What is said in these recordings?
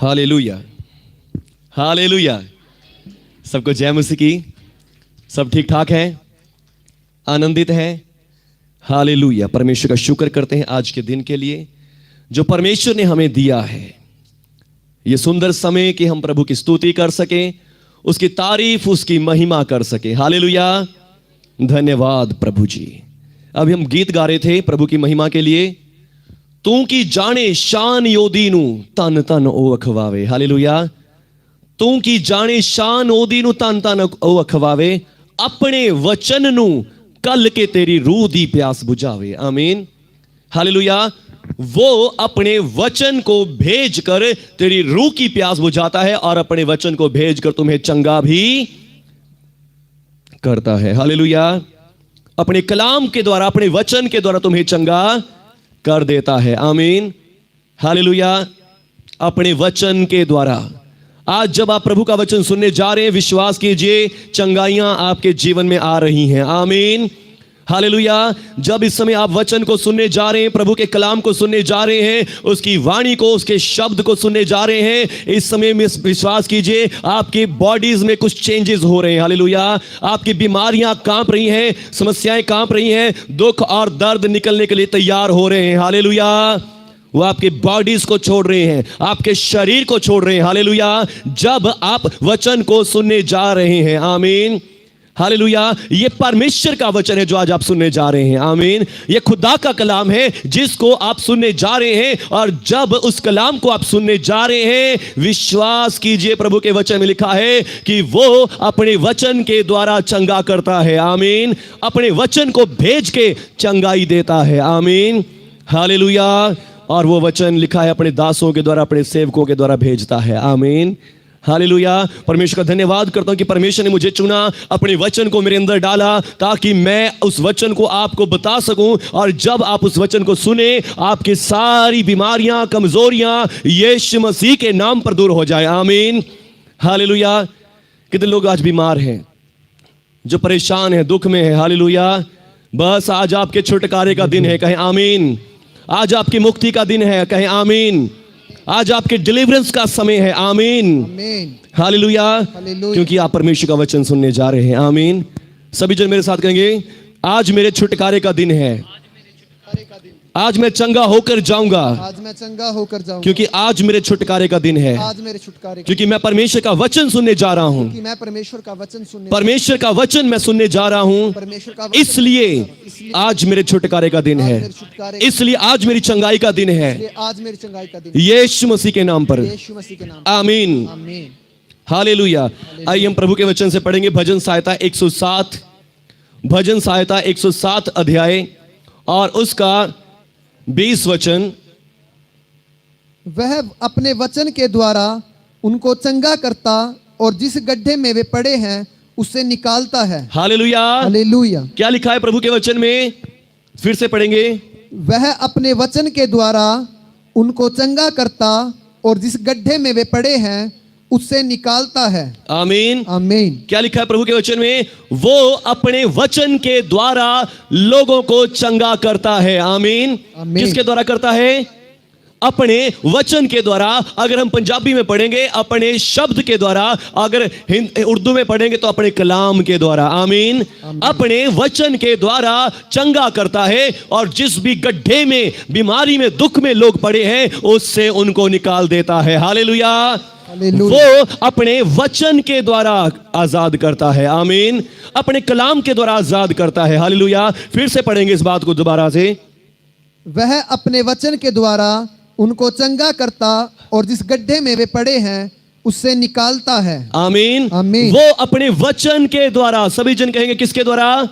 Hallelujah, hallelujah. सबको जय मसीह की। सब ठीक ठाक है, आनंदित है। हालेलुया। परमेश्वर का शुक्र करते हैं आज के दिन के लिए जो परमेश्वर ने हमें दिया है, ये सुंदर समय कि हम प्रभु की स्तुति कर सके, उसकी तारीफ, उसकी महिमा कर सके। हालेलुया, धन्यवाद प्रभु जी। अभी हम गीत गा रहे थे प्रभु की महिमा के लिए। तू की जाने शान योदीनु तन तन ओ अखवावे। हालेलुया। तू की जाने शान ओदीनु तन तन ओ अखवावे, अपने वचन नु कल के तेरी रूह दी प्यास बुझावे। आमीन। हालेलुया। वो अपने वचन को भेजकर तेरी रूह की प्यास बुझाता है और अपने वचन को भेजकर तुम्हें चंगा भी करता है। हालेलुया। अपने कलाम के द्वारा, अपने वचन के द्वारा तुम्हें चंगा कर देता है। आमीन। हालेलुया। अपने वचन के द्वारा। आज जब आप प्रभु का वचन सुनने जा रहे हैं, विश्वास कीजिए चंगाइयां आपके जीवन में आ रही हैं। आमीन। हालेलुया। जब इस समय आप वचन को सुनने जा रहे हैं, प्रभु के कलाम को सुनने जा रहे हैं, उसकी वाणी को, उसके शब्द को सुनने जा रहे हैं, इस समय में विश्वास कीजिए आपकी बॉडीज में कुछ चेंजेस हो रहे हैं। हालेलुया। आपकी बीमारियां कांप रही हैं, समस्याएं कांप रही हैं, दुख और दर्द निकलने के लिए तैयार हो रहे हैं। हालेलुया। वो आपके बॉडीज को छोड़ रहे हैं, आपके शरीर को छोड़ रहे हैं। हालेलुया। जब आप वचन को सुनने जा रहे हैं। आमीन। हालेलुया। ये परमेश्वर का वचन है जो आज आप सुनने जा रहे हैं। आमीन। ये खुदा का कलाम है जिसको आप सुनने जा रहे हैं, और जब उस कलाम को आप सुनने जा रहे हैं, विश्वास कीजिए प्रभु के वचन में लिखा है कि वो अपने वचन के द्वारा चंगा करता है। आमीन। अपने वचन को भेज के चंगाई देता है। आमीन। हालेलुया। और वो वचन लिखा है अपने दासों के द्वारा, अपने सेवकों के द्वारा भेजता है। आमीन। हालेलुया। परमेश्वर का धन्यवाद करता हूं कि परमेश्वर ने मुझे चुना, अपने वचन को मेरे अंदर डाला ताकि मैं उस वचन को आपको बता सकूं, और जब आप उस वचन को सुने, आपकी सारी बीमारियां, कमजोरियां यीशु मसीह के नाम पर दूर हो जाए। आमीन। हालेलुया। कितने लोग आज बीमार हैं, जो परेशान हैं, दुख में है। हालेलुया। बस आज आपके छुटकारे का दिन है, कहें आमीन। आज आपकी मुक्ति का दिन है, कहें आमीन। आज आपके डिलीवरेंस का समय है। आमीन। हालेलुया। क्योंकि आप परमेश्वर का वचन सुनने जा रहे हैं। आमीन। सभी जन मेरे साथ कहेंगे, आज मेरे छुटकारे का दिन है, आज मैं चंगा होकर जाऊंगा, आज मैं चंगा होकर जाऊंगा, क्योंकि आज मेरे छुटकारे का दिन है, आज मेरे छुटकारे, क्योंकि मैं परमेश्वर का वचन सुनने जा रहा हूं, मैं परमेश्वर का वचन सुनने, परमेश्वर का वचन मैं सुनने जा रहा हूं, परमेश्वर का इसलिए आज मेरे छुटकारे का दिन है, इसलिए आज मेरी चंगाई का दिन है, आज मेरी चंगाई का दिन, यीशु मसीह के नाम पर। यीशु मसीह के नाम। आमीन। आमीन। हालेलुया। आइए हम प्रभु के वचन से पढ़ेंगे भजन सहायता 107, भजन सहायता 107 अध्याय और उसका 20 वचन। वह अपने वचन के द्वारा उनको चंगा करता और जिस गड्ढे में वे पड़े हैं उससे निकालता है। हालेलुया। हालेलुया। क्या लिखा है प्रभु के वचन में? फिर से पढ़ेंगे। वह अपने वचन के द्वारा उनको चंगा करता और जिस गड्ढे में वे पड़े हैं उससे निकालता है। आमीन। आमीन। क्या लिखा है प्रभु के वचन में? वो अपने वचन के द्वारा लोगों को चंगा करता है। आमीन। आमीन। किसके द्वारा करता है? अपने वचन के द्वारा। अगर हम पंजाबी में पढ़ेंगे अपने शब्द के द्वारा, अगर उर्दू में पढ़ेंगे तो अपने कलाम के द्वारा। आमीन। अपने वचन के द्वारा चंगा करता है, और जिस भी गड्ढे में, बीमारी में, दुख में लोग पड़े हैं उससे उनको निकाल देता है। हालेलुया। वो अपने वचन के द्वारा आजाद करता है। आमीन। अपने कलाम के द्वारा आजाद करता है। हालेलुया। फिर से पढ़ेंगे इस बात को दोबारा से। वह अपने वचन के द्वारा उनको चंगा करता और जिस गड्ढे में वे पड़े हैं उससे निकालता है। आमीन। आमीन। वो अपने वचन के द्वारा, सभी जन कहेंगे किसके द्वारा?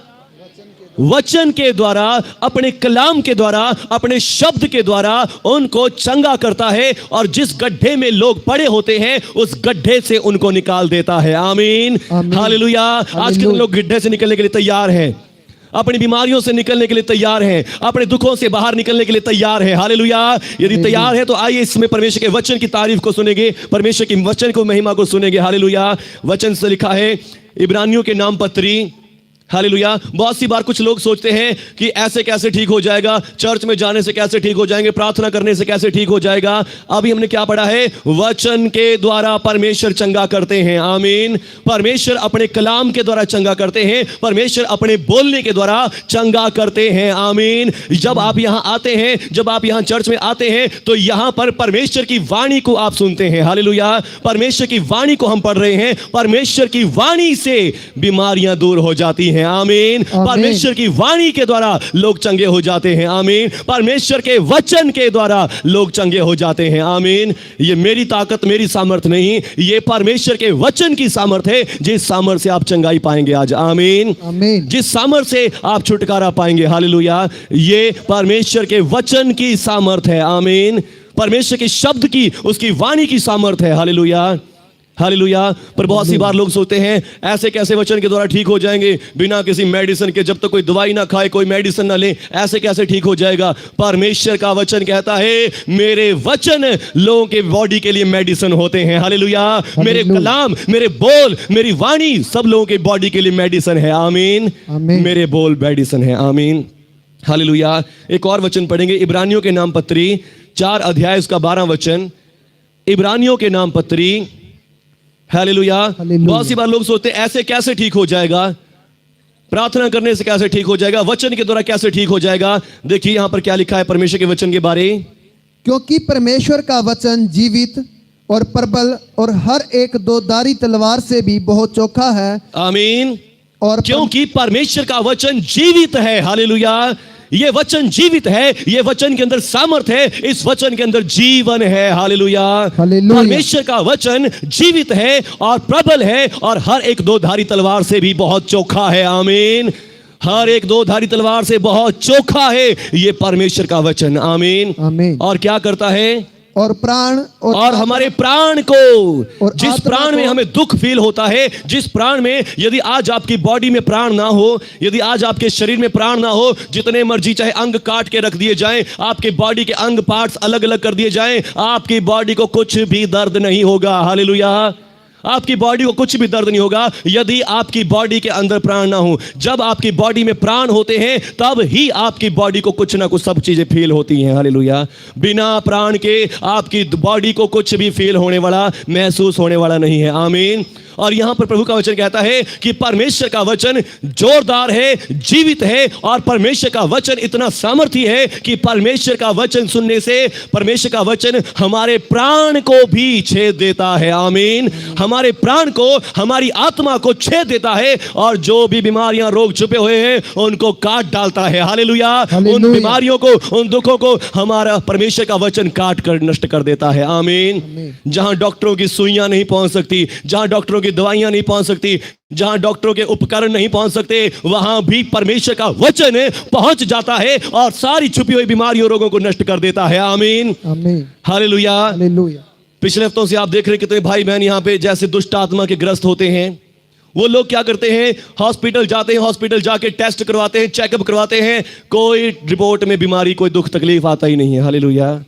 वचन के द्वारा, अपने कलाम के द्वारा, अपने शब्द के द्वारा उनको चंगा करता है, और जिस गड्ढे में लोग पड़े होते हैं उस गड्ढे से उनको निकाल देता है। आमीन। हालेलुया। आज के लोग गड्ढे से निकलने के लिए तैयार हैं, अपनी बीमारियों से निकलने के लिए तैयार हैं, अपने दुखों से बाहर निकलने के लिए तैयार है। हालेलुया। यदि तैयार है तो आइए इसमें परमेश्वर के वचन की तारीफ को सुनेंगे, परमेश्वर के वचन को, महिमा को सुनेंगे। हालेलुया। वचन से लिखा है इब्रानियों के नाम पत्री हालेलुया। बहुत सी बार कुछ लोग सोचते हैं कि ऐसे कैसे ठीक हो जाएगा, चर्च में जाने से कैसे ठीक हो जाएंगे, प्रार्थना करने से कैसे ठीक हो जाएगा। अभी हमने क्या पढ़ा है? वचन के द्वारा परमेश्वर चंगा करते हैं। आमीन। परमेश्वर अपने कलाम के द्वारा चंगा करते हैं, परमेश्वर अपने बोलने के द्वारा चंगा करते हैं। आमीन। जब आप यहां आते हैं, जब आप यहां चर्च में आते हैं, तो यहां पर परमेश्वर की वाणी को आप सुनते हैं। हालेलुया। परमेश्वर की वाणी को हम पढ़ रहे हैं, परमेश्वर की वाणी से बीमारियां दूर हो जाती हैं। आमीन। परमेश्वर की वाणी के द्वारा लोग चंगे हो जाते हैं। आमीन। परमेश्वर के वचन के द्वारा लोग चंगे हो जाते हैं। आमीन। ये मेरी ताकत, मेरी सामर्थ नहीं, ये परमेश्वर के वचन की सामर्थ है, जिस सामर्थ से आप चंगाई पाएंगे आज। आमीन। आमीन। जिस सामर्थ से आप छुटकारा पाएंगे। हालेलुया। ये परमेश्वर के वचन की सामर्थ है। आमीन। परमेश्वर के शब्द की, उसकी वाणी की सामर्थ है। हालेलुया। हालेलुया। पर बहुत सी बार लोग सोचते हैं ऐसे कैसे वचन के द्वारा ठीक हो जाएंगे, बिना किसी मेडिसिन के, जब तक कोई दवाई ना खाए, कोई मेडिसिन ना ले, ऐसे कैसे ठीक हो जाएगा। परमेश्वर का वचन कहता है मेरे वचन लोगों के बॉडी के लिए मेडिसिन होते हैं। हालेलुया। मेरे कलाम, मेरे बोल, मेरी वाणी सब लोगों के बॉडी के लिए मेडिसिन है। आमीन। आमीन। मेरे बोल मेडिसिन है। आमीन। हालेलुया। एक और वचन पढ़ेंगे, इब्रानियों के नाम पत्री 4 अध्याय उसका 12 वचन। इब्रानियों के नाम पत्री। हालेलुया। बहुत सी बार लोग सोचते हैं ऐसे कैसे ठीक हो जाएगा, प्रार्थना करने से कैसे ठीक हो जाएगा, वचन के द्वारा कैसे ठीक हो जाएगा। देखिए यहां पर क्या लिखा है परमेश्वर के वचन के बारे। क्योंकि परमेश्वर का वचन जीवित और प्रबल और हर एक दोधारी तलवार से भी बहुत चोखा है। आमीन। और क्योंकि परमेश्वर का वचन जीवित है। हालेलुया। ये वचन जीवित है, ये वचन के अंदर सामर्थ है, इस वचन के अंदर जीवन है। हालेलुया। हालेलुया। परमेश्वर का वचन जीवित है और प्रबल है और हर एक दोधारी तलवार से भी बहुत चोखा है। आमीन। हर एक दोधारी तलवार से बहुत चोखा है ये परमेश्वर का वचन। आमीन। आमीन। और क्या करता है? और प्राण और हमारे प्राण को, और जिस प्राण में हमें दुख फील होता है, जिस प्राण में, यदि आज आपकी बॉडी में प्राण ना हो, यदि आज आपके शरीर में प्राण ना हो, जितने मर्जी चाहे अंग काट के रख दिए जाएं, आपके बॉडी के अंग पार्ट्स अलग अलग कर दिए जाएं, आपकी बॉडी को कुछ भी दर्द नहीं होगा। हालेलुया। आपकी बॉडी को कुछ भी दर्द नहीं होगा यदि आपकी बॉडी के अंदर प्राण ना हो। जब आपकी बॉडी में प्राण होते हैं तब ही आपकी बॉडी को कुछ ना कुछ सब चीजें फील होती हैं। हालेलुया। बिना प्राण के आपकी बॉडी को कुछ भी फील होने वाला, महसूस होने वाला नहीं है। आमीन। और यहां पर प्रभु का वचन कहता है कि परमेश्वर का वचन जोरदार है, जीवित है, और परमेश्वर का वचन इतना सामर्थी है कि परमेश्वर का वचन सुनने से परमेश्वर का वचन हमारे प्राण को भी छेद देता है। आमीन। हमारे प्राण को, हमारी आत्मा को छेद देता है और जो भी बीमारियां, रोग छुपे हुए हैं उनको काट डालता है। हालेलुया। उन बीमारियों को, उन दुखों को हमारा परमेश्वर का वचन काट कर नष्ट कर देता है। आमीन। जहां डॉक्टरों की सुइयां नहीं पहुंच सकती, जहां डॉक्टरों की दवाइयां नहीं पहुंच सकती, जहां डॉक्टरों के उपकरण नहीं पहुंच सकते, वहां भी परमेश्वर का वचन पहुंच जाता है और सारी छुपी हुई बीमारियों, रोगों को नष्ट कर देता है। आमीन। आमीन। हालेलुया। हालेलुया। पिछले हफ्तों से आप देख रहे कितने भाई बहन यहां पे जैसे दुष्ट आत्मा के ग्रस्त होते हैं, वो लोग क्या करते हैं? हॉस्पिटल जाते हैं, हॉस्पिटल जाके टेस्ट करवाते हैं, चेकअप करवाते हैं, कोई रिपोर्ट में बीमारी, कोई दुख तकलीफ आता ही नहीं है। हालेलुया।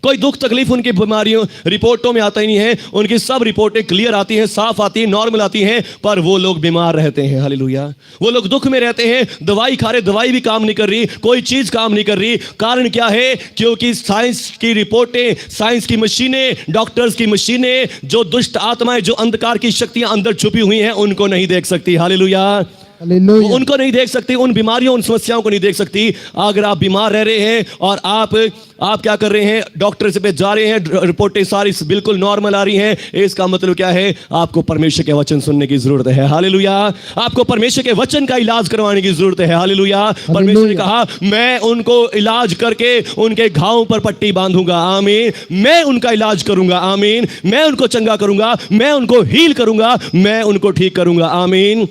कोई दुख तकलीफ उनकी बीमारियों रिपोर्टों में आता ही नहीं है। उनकी सब रिपोर्टें क्लियर आती हैं, साफ आती हैं, नॉर्मल आती हैं, पर वो लोग बीमार रहते हैं। हालेलुया। वो लोग दुख में रहते हैं, दवाई खा रहे, दवाई भी काम नहीं कर रही, कोई चीज काम नहीं कर रही। कारण क्या है? क्योंकि साइंस की रिपोर्टें, साइंस की मशीनें, डॉक्टर्स की मशीनें, जो दुष्ट आत्माएं, जो अंधकार की शक्तियां अंदर छुपी हुई हैं, उनको नहीं देख सकती। हालेलुया। उनको नहीं देख सकती, उन बीमारियों, उन समस्याओं को नहीं देख सकती। अगर आप बीमार रह रहे हैं और आप क्या कर रहे हैं? डॉक्टर से पे जा रहे हैं, रिपोर्टें सारी बिल्कुल नॉर्मल आ रही हैं, इसका मतलब क्या है? आपको परमेश्वर के वचन सुनने की जरूरत है। हालेलुया। आपको परमेश्वर के वचन का इलाज करवाने की जरूरत है। हालेलुया। परमेश्वर ने कहा मैं उनको इलाज करके उनके घावों पर पट्टी बांधूंगा। आमीन। मैं उनका इलाज करूंगा। आमीन। मैं उनको चंगा करूंगा, मैं उनको हील करूंगा, मैं उनको ठीक करूंगा। आमीन।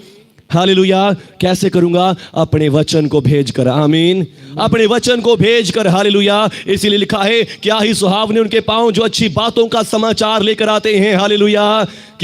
हालेलुया। कैसे करूंगा? अपने वचन को भेजकर। आमीन। अपने वचन को भेजकर। हालेलुया। इसीलिए लिखा है क्या ही सुहावने उनके पांव जो अच्छी बातों का समाचार लेकर आते हैं। हालेलुया।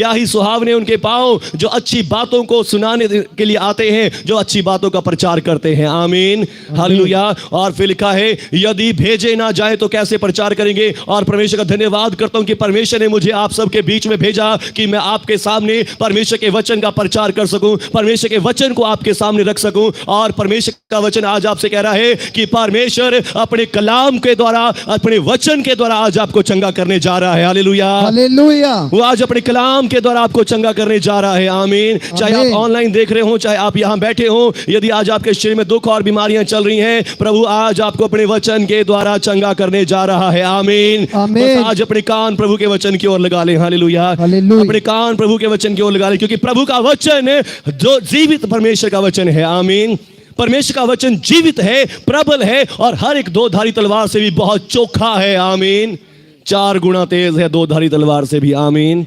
क्या ही सुहावने उनके पांव जो अच्छी बातों को सुनाने के लिए आते हैं, जो अच्छी बातों का प्रचार करते हैं। आमीन, हालेलुया। और फिर लिखा है यदि भेजे ना जाए तो कैसे प्रचार करेंगे। और परमेश्वर का धन्यवाद करता हूं कि परमेश्वर ने मुझे आप सबके बीच में भेजा कि मैं आपके सामने परमेश्वर के वचन का प्रचार कर सकूं, परमेश्वर के वचन को आपके सामने रख सकूं। और परमेश्वर का वचन आज आपसे कह रहा है कि परमेश्वर अपने कलाम के द्वारा, अपने वचन के द्वारा आज आपको चंगा करने जा रहा है। Hallelujah, hallelujah. वो आज अपने कलाम के द्वारा आपको चंगा करने जा रहा है। आमीन। चाहे आप ऑनलाइन देख रहे हो, चाहे आप यहां बैठे हो, यदि आज आपके शरीर में दुख और बीमारियां चल रही हैं, प्रभु आज आपको अपने वचन के द्वारा चंगा करने जा रहा है। आमीन। आमीन। बस आज अपने कान प्रभु के वचन की ओर लगा ले। Hallelujah, hallelujah. अपने कान प्रभु के वचन की ओर लगा ले, क्योंकि प्रभु का वचन जो जीवित परमेश्वर का वचन है। आमीन। परमेश्वर का वचन जीवित है, प्रबल है और हर एक दो धारी तलवार से भी बहुत चोखा है। आमीन। 4 गुना तेज है 2 धारी तलवार से भी। आमीन।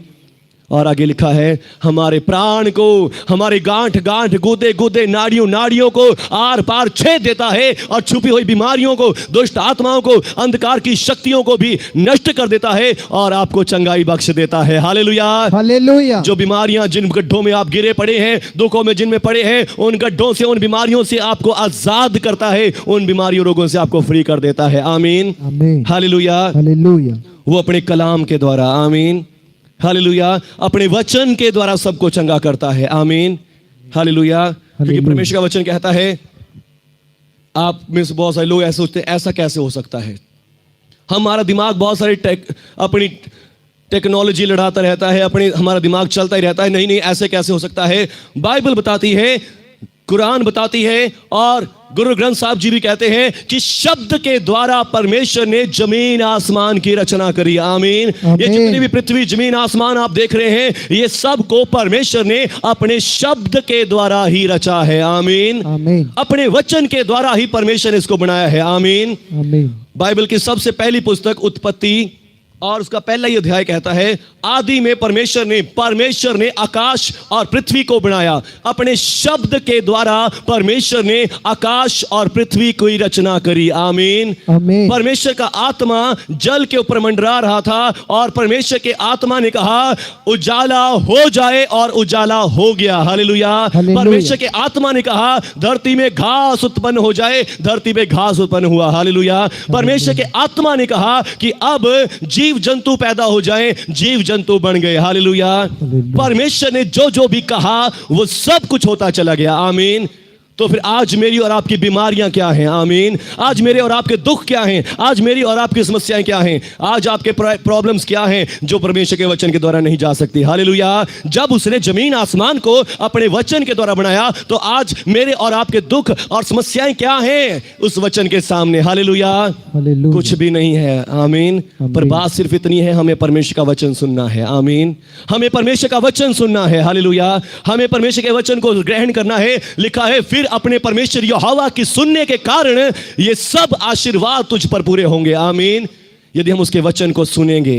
और आगे लिखा है हमारे प्राण को, हमारे गांठ गांठ, गुदे गुदे, नाड़ियों नाड़ियों को आर पार छेद देता है और छुपी हुई बीमारियों को, दुष्ट आत्माओं को, अंधकार की शक्तियों को भी नष्ट कर देता है और आपको चंगाई बख्श देता है। Hallelujah, hallelujah. जो बीमारियां जिन गड्ढों में आप गिरे पड़े हैं, दुखों में जिनमें पड़े हैं, उन गड्ढों से, उन बीमारियों से आपको आजाद करता है, उन बीमारियों रोगों से आपको फ्री कर देता है। आमीन, आमीन। हालेलुया। हालेलुया। वो अपने कलाम के द्वारा, आमीन, हालेलुया, अपने वचन के द्वारा सबको चंगा करता है। आमीन, हालेलुया। क्योंकि परमेश्वर का वचन कहता है, आप में से बहुत सारे लोग ऐसे सोचते हैं ऐसा कैसे हो सकता है। हमारा दिमाग बहुत सारी अपनी टेक्नोलॉजी लड़ाता रहता है, हमारा दिमाग चलता ही रहता है, नहीं नहीं ऐसे कैसे हो सकता है। बाइबल बताती है, कुरान बताती है और गुरु ग्रंथ साहब जी भी कहते हैं कि शब्द के द्वारा परमेश्वर ने जमीन आसमान की रचना करी। आमीन। ये जितनी भी पृथ्वी जमीन आसमान आप देख रहे हैं, ये सब को परमेश्वर ने अपने शब्द के द्वारा ही रचा है। आमीन, आमीन। अपने वचन के द्वारा ही परमेश्वर ने इसको बनाया है। आमीन, आमीन। बाइबल की सबसे पहली पुस्तक उत्पत्ति और उसका पहला ही अध्याय कहता है, आदि में परमेश्वर ने आकाश और पृथ्वी को बनाया। अपने शब्द के द्वारा परमेश्वर ने आकाश और पृथ्वी की रचना करी। आमीन, आमीन। परमेश्वर का आत्मा जल के ऊपर मंडरा रहा था और परमेश्वर के आत्मा ने कहा उजाला हो जाए और उजाला हो गया। हालेलुया। परमेश्वर के आत्मा ने कहा धरती में घास उत्पन्न हो जाए, धरती में घास उत्पन्न हुआ। हालेलुया। परमेश्वर के आत्मा ने कहा कि अब जीव जंतु पैदा हो जाएं, जीव जंतु बन गए। हालेलुया। परमेश्वर ने जो जो भी कहा वो सब कुछ होता चला गया। आमीन। तो फिर आज मेरी और आपकी बीमारियां क्या हैं? आमीन। आज मेरे और आपके दुख क्या हैं? आज मेरी और आपकी समस्याएं क्या हैं? आज आपके प्रॉब्लम्स क्या हैं जो परमेश्वर के वचन के द्वारा नहीं जा सकती? हालेलुया। जब उसने जमीन आसमान को अपने वचन के द्वारा बनाया, तो आज मेरे और आपके दुख और समस्याएं क्या हैं उस वचन के सामने? हालेलुया। कुछ भी नहीं है। आमीन। पर बात सिर्फ इतनी है, हमें परमेश्वर का वचन सुनना है। आमीन। हमें परमेश्वर का वचन सुनना है। हालेलुया। हमें परमेश्वर के वचन को ग्रहण करना है। लिखा है फिर अपने परमेश्वर यहोवा की सुनने के कारण ये सब आशीर्वाद तुझ पर पूरे होंगे। आमीन। यदि हम उसके वचन को सुनेंगे।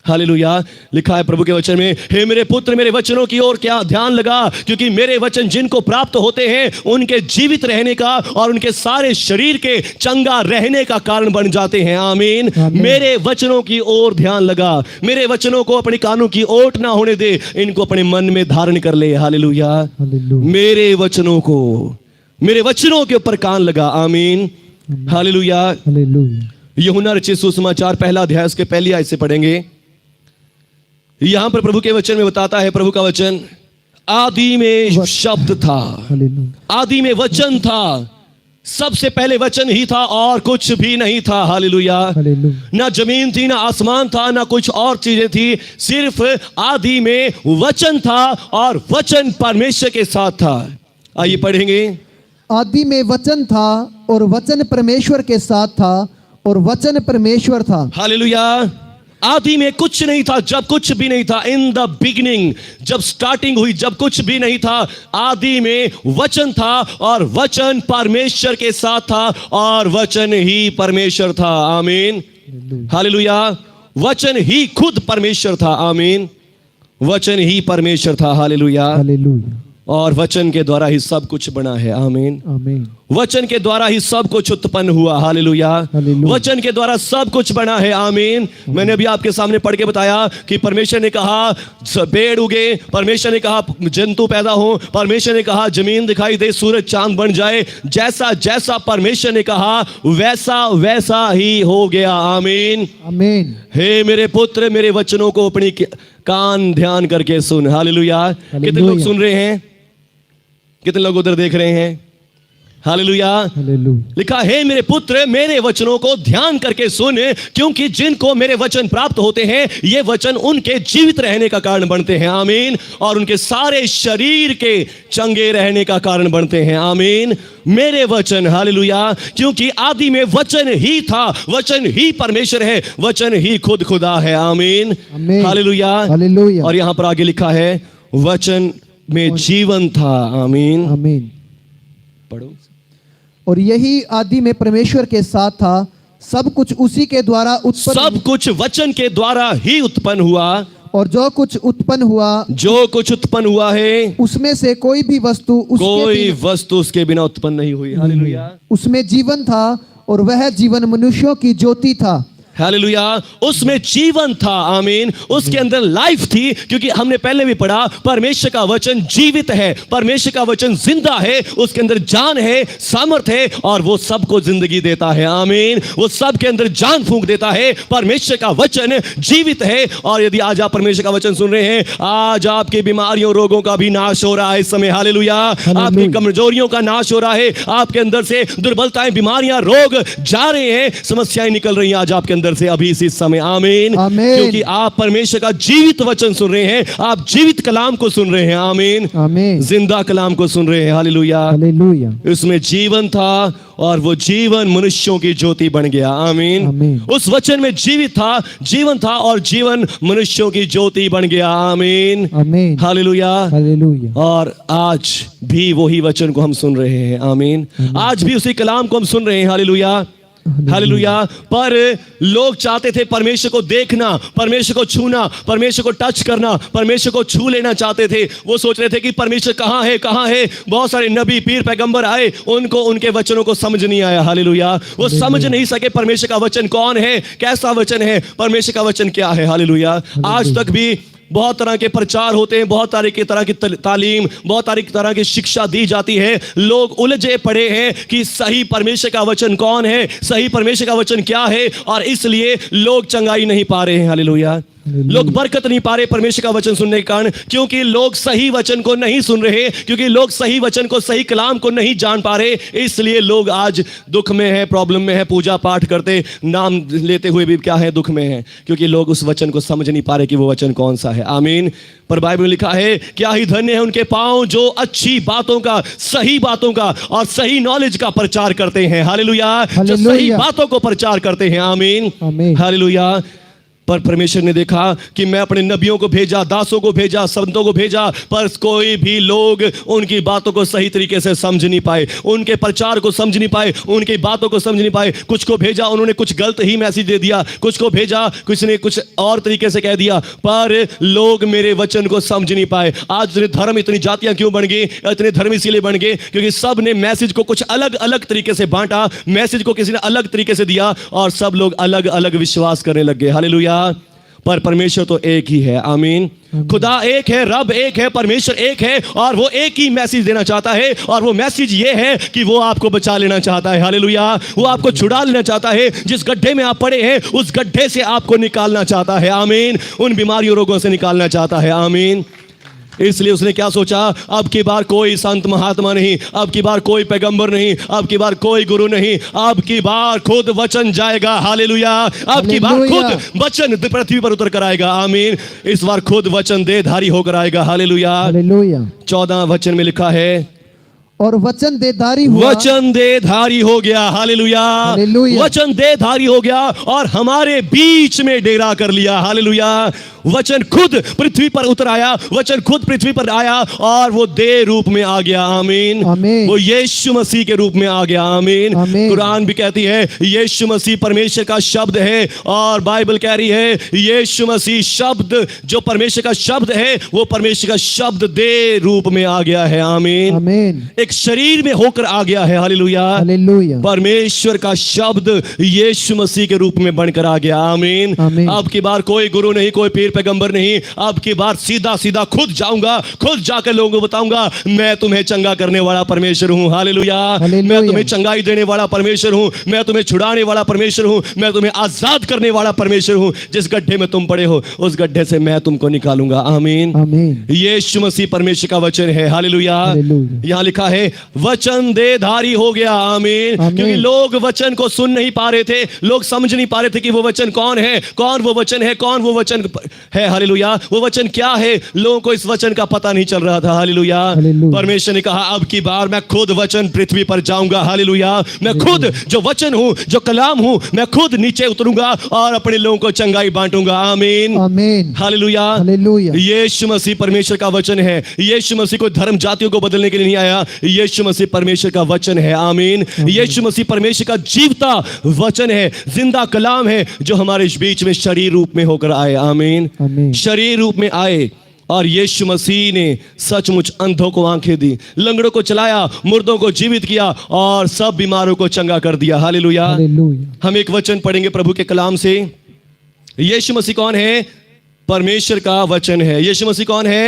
हालेलुया। लिखा है प्रभु के वचन में, हे मेरे पुत्र मेरे वचनों की ओर क्या ध्यान लगा, क्योंकि मेरे वचन जिनको प्राप्त होते हैं उनके जीवित रहने का और उनके सारे शरीर के चंगा रहने का कारण बन जाते हैं। आमीन। मेरे वचनों की ओर ध्यान लगा, मेरे वचनों को अपने कानों की ओट ना होने दे, इनको अपने मन में धारण कर ले। हालेलुया। मेरे वचनों को, मेरे वचनों के ऊपर कान लगा। आमीन। हालेलुया। यूहन्ना रचित सुसमाचार पहला अध्याय उसके पहली आयत से पढ़ेंगे। यहां पर प्रभु के वचन में बताता है, प्रभु का वचन, आदि में शब्द था, आदि में वचन था, सबसे पहले वचन ही था और कुछ भी नहीं था। हालेलुया। ना जमीन थी, ना आसमान था, ना कुछ और चीजें थी, सिर्फ आदि में वचन था और वचन परमेश्वर के साथ था। आइए पढ़ेंगे। आदि में वचन था और वचन परमेश्वर के साथ था और वचन परमेश्वर था। हालेलुया। आदि में कुछ नहीं था, जब कुछ भी नहीं था, इन द बिगिनिंग, जब स्टार्टिंग हुई, जब कुछ भी नहीं था, आदि में वचन था और वचन परमेश्वर के साथ था और वचन ही परमेश्वर था। आमीन। हालेलुया। वचन ही खुद परमेश्वर था। आमीन। वचन ही परमेश्वर था। हालेलुया। और वचन के द्वारा ही सब कुछ बना है। आमीन। आमीन। वचन के द्वारा ही सब कुछ उत्पन्न हुआ। हालेलुया। हालेलुया। वचन के द्वारा सब कुछ बना है। आमीन। मैंने अभी आपके सामने पढ़ के बताया कि परमेश्वर ने कहा पेड़ उगे, परमेश्वर ने कहा जंतु पैदा हो, परमेश्वर ने कहा जमीन दिखाई दे, सूरज चांद बन जाए। जैसा जैसा परमेश्वर ने कहा वैसा वैसा ही हो गया। आमीन। आमीन। हे मेरे पुत्र, मेरे वचनों को अपनी कान ध्यान करके सुन। हालेलुया। कितने लोग सुन रहे हैं? कितने लोग उधर देख रहे हैं? हालेलुया। हालेलुया। लिखा है मेरे पुत्र मेरे वचनों को ध्यान करके सुन, क्योंकि जिनको मेरे वचन प्राप्त होते हैं ये वचन उनके जीवित रहने का कारण बनते हैं। आमीन। और उनके सारे शरीर के चंगे रहने का कारण बनते हैं। आमीन। मेरे वचन, हालेलुया, क्योंकि आदि में वचन ही था, वचन ही परमेश्वर है, वचन ही खुद खुदा है। आमीन। आमीन। हालेलुया। हालेलुया। और यहां पर आगे लिखा है वचन में जीवन था। आमीन। आमीन। पढ़ो। और यही आदि में परमेश्वर के साथ था, सब कुछ उसी के द्वारा उत्पन्न, सब कुछ वचन के द्वारा ही उत्पन्न हुआ, और जो कुछ उत्पन्न हुआ जो कुछ उत्पन्न हुआ है उसमें से कोई भी वस्तु कोई वस्तु उसके बिना उत्पन्न नहीं हुई। हालेलुया। उसमें जीवन था और वह जीवन मनुष्यों की ज्योति था। हालेलुया। उसमें जीवन था। आमीन। उसके अंदर लाइफ थी, क्योंकि हमने पहले भी पढ़ा परमेश्वर का वचन जीवित है, परमेश्वर का वचन जिंदा है, उसके अंदर जान है, सामर्थ है, और वो सबको जिंदगी देता है। आमीन। वो सबके अंदर जान फूंक देता है। परमेश्वर का वचन जीवित है। और यदि आज आप परमेश्वर का वचन सुन रहे हैं, आज आपकी बीमारियों रोगों का भी नाश हो रहा है इस समय। हालेलुया। आपकी कमजोरियों का नाश हो रहा है, आपके अंदर से दुर्बलताएं, बीमारियां, रोग जा रहे हैं, समस्याएं निकल रही हैं आज आपके अंदर से अभी इसी समय। आमीन। आमीन। क्योंकि आप परमेश्वर का जीवित वचन सुन रहे हैं, आप जीवित कलाम को सुन रहे हैं। आमीन। आमीन। जिंदा कलाम को सुन रहे हैं। हालेलुया। हालेलुया। उसमें जीवन था और वो जीवन मनुष्यों की ज्योति बन गया। आमीन। आमीन। उस वचन में जीवित था, जीवन था, और जीवन मनुष्यों की ज्योति बन गया। आमीन। आमीन। हालेलुया। हालेलुया। और आज भी वही वचन को हम सुन रहे हैं। आमीन। आज भी उसी कलाम को हम सुन रहे हैं। हालेलुया। हालेलुया। पर लोग चाहते थे परमेश्वर को देखना, परमेश्वर को छूना, परमेश्वर को टच करना, परमेश्वर को छू लेना चाहते थे। वो सोच रहे थे कि परमेश्वर कहाँ है, कहाँ है। बहुत सारे नबी, पीर, पैगंबर आए, उनको उनके वचनों को समझ नहीं आया। हालेलुया। वो समझ नहीं सके परमेश्वर का वचन कौन है, कैसा वचन है, परमेश्वर का वचन क्या है। हालेलुया। आज तक भी बहुत तरह के प्रचार होते हैं, बहुत तरह की तालीम, बहुत तरह की शिक्षा दी जाती है। लोग उलझे पड़े हैं कि सही परमेश्वर का वचन कौन है, सही परमेश्वर का वचन क्या है, और इसलिए लोग चंगाई नहीं पा रहे हैं। हालेलुया। लोग बरकत नहीं पा रहे परमेश्वर का वचन सुनने के कारण, क्योंकि लोग सही वचन को नहीं सुन रहे, क्योंकि लोग सही वचन को, सही कलाम को नहीं जान पा रहे। इसलिए लोग आज दुख में है, प्रॉब्लम में है, पूजा पाठ करते, नाम लेते हुए भी क्या है, दुख में है, क्योंकि लोग उस वचन को समझ नहीं पा रहे कि वो वचन कौन सा है। आमीन। पर बाइबल में लिखा है क्या ही धन्य है उनके पांव जो अच्छी बातों का, सही बातों का और सही नॉलेज का प्रचार करते हैं। हालेलुया। जो सही बातों को प्रचार करते हैं। आमीन। आमीन। हालेलुया। पर परमेश्वर ने देखा कि मैं अपने नबियों को भेजा, दासों को भेजा, संतों को भेजा, पर कोई भी लोग उनकी बातों को सही तरीके से समझ नहीं पाए, उनके प्रचार को समझ नहीं पाए, उनकी बातों को समझ नहीं पाए। कुछ को भेजा, उन्होंने कुछ गलत ही मैसेज दे दिया, कुछ को भेजा, कुछ ने कुछ और तरीके से कह दिया, पर लोग मेरे वचन को समझ नहीं पाए। आज इतने धर्म, इतनी जातियां क्यों बन गई? इतने धर्म इसीलिए बन गए क्योंकि सब ने मैसेज को कुछ अलग अलग तरीके से बांटा, मैसेज को किसी ने अलग तरीके से दिया, और सब लोग अलग अलग विश्वास करने लग गए। हालेलुया। पर परमेश्वर तो एक ही है। आमीन। खुदा एक है, रब एक है, परमेश्वर एक है, और वो एक ही मैसेज देना चाहता है, और वो मैसेज ये है कि वो आपको बचा लेना चाहता है। हालेलुया। वो आपको छुड़ा लेना चाहता है। जिस गड्ढे में आप पड़े हैं उस गड्ढे से आपको निकालना चाहता है। आमीन। उन बीमारियों, रोगों से निकालना चाहता है। आमीन। इसलिए उसने क्या सोचा, अब की बार कोई संत महात्मा नहीं, अब की बार कोई पैगंबर नहीं, अब की बार कोई गुरु नहीं, अब की बार खुद वचन जाएगा। हालेलुया। अब की बार खुद वचन पृथ्वी पर उतर कर आएगा। आमीन। इस बार खुद वचन देहधारी होकर आएगा। हालेलुया। हालेलुया। 14 वचन में लिखा है, और वचन देधारी हुआ। वचन देधारी हो गया। हालेलुया। हालेलुया। वचन देधारी हो गया और हमारे बीच में डेरा कर लिया। हालेलुया। वचन खुद पृथ्वी पर उतर आया, वचन खुद पृथ्वी पर आया और वो देह रूप में आ गया। आमीन। आमीन। वो यीशु मसीह के रूप में आ गया। आमीन। आमीन। कुरान भी कहती है यीशु मसीह परमेश्वर का शब्द है, और बाइबल कह रही है यीशु मसीह शब्द, जो परमेश्वर का शब्द है, वो परमेश्वर का शब्द देह रूप में आ गया है। आमीन। आमीन। एक शरीर में होकर आ गया है। हालेलुया। हालेलुया। परमेश्वर का शब्द यीशु मसीह के रूप में बनकर आ गया। आमीन। आमीन। अब की बार कोई गुरु नहीं, कोई पीर पैगंबर नहीं, अब की बार सीधा सीधा खुद जाऊंगा, खुद जाकर लोगों को बताऊंगा मैं तुम्हें चंगा करने वाला परमेश्वर हूं। हालेलुया। हालेलुया। मैं तुम्हें चंगाई देने वाला परमेश्वर हूं, मैं तुम्हें छुड़ाने वाला परमेश्वर हूं, मैं तुम्हें आजाद करने वाला परमेश्वर हूं। जिस गड्ढे में तुम पड़े हो उस गड्ढे से मैं तुमको निकालूंगा। आमीन। आमीन। यीशु मसीह परमेश्वर का वचन है। हालेलुया। हालेलुया। यहां लिखा है वचन देधारी हो गया। आमीन। आमीन। क्योंकि लोग वचन को सुन नहीं पा रहे थे, लोग समझ नहीं पा रहे थे कि वो वचन कौन है, कौन वो वचन है, कौन वो वचन है। हालेलुया। वो वचन क्या है, लोगों को इस वचन का पता नहीं चल रहा था। हालेलुया। हालेलुया। परमेश्वर ने कहा अब की बार मैं खुद वचन पृथ्वी पर जाऊंगा। हालेलुया। मैं खुद जो वचन हूं, जो कलाम हूं, मैं खुद नीचे उतरूंगा और अपने लोगों को चंगाई बांटूंगा। आमीन। आमीन। हालेलुया। हालेलुया। यीशु मसीह परमेश्वर का वचन है। यीशु मसीह को धर्म जातियों को बदलने के लिए नहीं आया, यीशु मसीह परमेश्वर का वचन है। आमीन। यीशु मसीह परमेश्वर का जीवता वचन है, जिंदा कलाम है, जो हमारे बीच में शरीर रूप में होकर आए। आमीन। आमीन। शरीर रूप में आए और यीशु मसीह ने सचमुच अंधों को आंखें दी, लंगड़ों को चलाया, मुर्दों को जीवित किया और सब बीमारों को चंगा कर दिया। हालेलुया। हालेलुया। हम एक वचन पढ़ेंगे प्रभु के कलाम से। यीशु मसीह कौन है? परमेश्वर का वचन है। यीशु मसीह कौन है?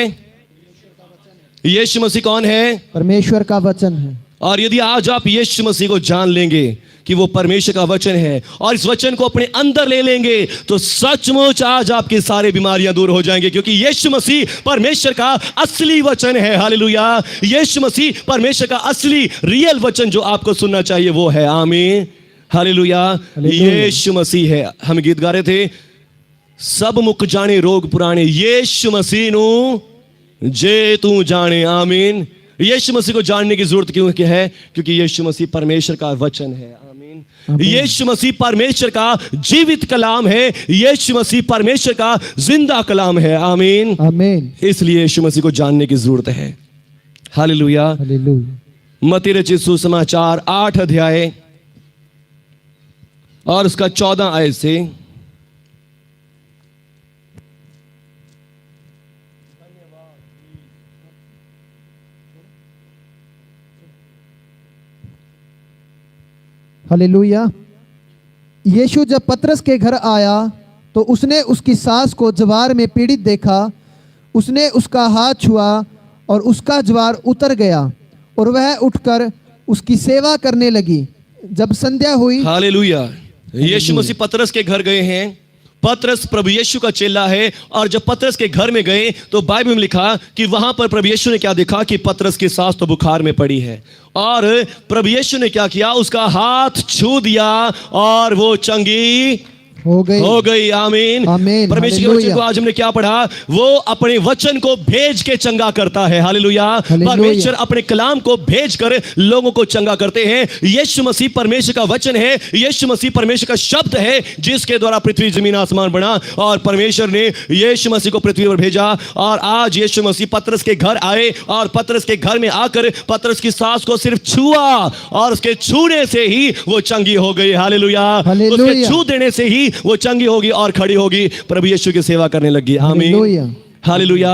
यीशु मसीह कौन है? परमेश्वर का वचन है। और यदि आज आप यीशु मसीह को जान लेंगे कि वो परमेश्वर का वचन है और इस वचन को अपने अंदर ले लेंगे तो सचमुच आज आपकी सारी बीमारियां दूर हो जाएंगे, क्योंकि यीशु मसीह परमेश्वर का असली वचन है। हालेलुया। यीशु मसीह परमेश्वर का असली रियल वचन जो आपको सुनना चाहिए वो है। आमीन। हालेलुया। हालेलुया। यीशु मसीह है। हम गीत गा रहे थे, सब मुक जाने रोग पुराने, यीशु मसीह नु जे तू जाने। आमीन। यीशु मसीह को जानने की जरूरत क्यों है? क्योंकि यीशु मसीह परमेश्वर का वचन है। आमीन। आमीन। यीशु मसीह परमेश्वर का जीवित कलाम है। यीशु मसीह परमेश्वर का जिंदा कलाम है। आमीन। आमीन। इसलिए यीशु मसीह को जानने की जरूरत है। हालेलुया। हालेलुया। मत्ती रचित सुसमाचार 8 अध्याय और उसका 14 आयत से। हालेलुया। यीशु जब पतरस के घर आया तो उसने उसकी सास को ज्वार में पीड़ित देखा। उसने उसका हाथ छुआ और उसका ज्वार उतर गया और वह उठकर उसकी सेवा करने लगी। जब संध्या हुई। हालेलुया। यीशु मसीह पतरस के घर गए हैं। पतरस प्रभु यीशु का चेला है, और जब पतरस के घर में गए तो बाइबल में लिखा कि वहां पर प्रभु यीशु ने क्या देखा कि पतरस की सास तो बुखार में पड़ी है, और प्रभु यीशु ने क्या किया, उसका हाथ छू दिया और वो चंगी हो गई। आमीन। आमीन। परमेश्वर के वचन को आज हमने क्या पढ़ा? वो अपने वचन को भेज के चंगा करता है। हालेलुया। हालेलुया। परमेश्वर अपने कलाम को भेज कर लोगों को चंगा करते हैं। यीशु मसीह परमेश्वर का वचन है, यीशु मसीह परमेश्वर का शब्द है, जिसके द्वारा पृथ्वी जमीन आसमान बना, और परमेश्वर ने यीशु मसीह को पृथ्वी पर भेजा। और आज यीशु मसीह पतरस के घर आए और पतरस के घर में आकर पतरस की सास को सिर्फ छुआ और उसके छूने से ही वो चंगी हो गई। हालेलुया। हालेलुया। उसके छू देने से ही वो चंगी होगी और खड़ी होगी, प्रभु यीशु की सेवा करने लगी। आमीन। हालेलुया। हालेलुया।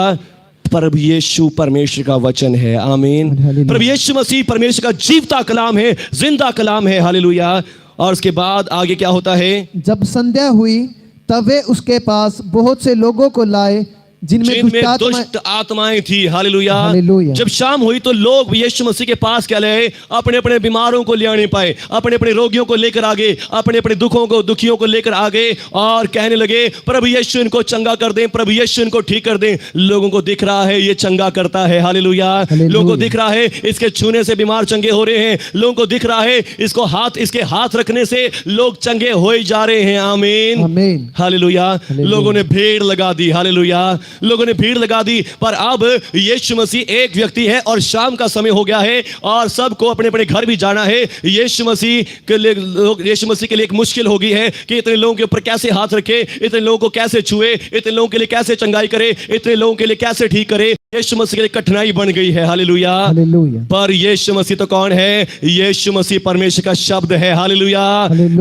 प्रभु यीशु परमेश्वर का वचन है। आमीन। हालेलुया। प्रभु यीशु मसीह परमेश्वर का जीवता कलाम है, जिंदा कलाम है। हालेलुया। और उसके बाद आगे क्या होता है? जब संध्या हुई तब वे उसके पास बहुत से लोगों को लाए जिनमें दुष्ट आत्माएं थी। हालेलुया। हालेलुया। जब शाम हुई तो लोग यीशु मसीह के पास क्या ले? अपने अपने बीमारों को ले आने पाए, अपने अपने रोगियों को लेकर आगे, अपने अपने दुखों को, दुखियों को लेकर आगे, और कहने लगे प्रभु यीशु इनको चंगा कर दें, प्रभु यीशु इनको ठीक कर दें। लोगों को दिख रहा है ये चंगा करता है। हालेलुया। लोगों को दिख रहा है इसके छूने से बीमार चंगे हो रहे हैं। लोगों को दिख रहा है इसके हाथ रखने से लोग चंगे हो जा रहे हैं। आमीन। आमीन। हालेलुया। लोगों ने भीड़ लगा दी। हालेलुया। लोगों ने भीड़ लगा दी। पर अब यीशु मसीह एक व्यक्ति है और शाम का समय हो गया है और सबको अपने अपने घर भी जाना है। यीशु मसीह के लिए एक मुश्किल हो गई है कि इतने लोगों के ऊपर कैसे हाथ रखे, इतने लोगों को कैसे छुए, इतने लोगों के लिए कैसे चंगाई करे, इतने लोगों के लिए कैसे ठीक करे। यीशु मसीह के लिए कठिनाई बन गई है। हालेलुया। हालेलुया। पर यीशु मसीह तो कौन है? यीशु मसीह परमेश्वर का शब्द है। हालेलुया।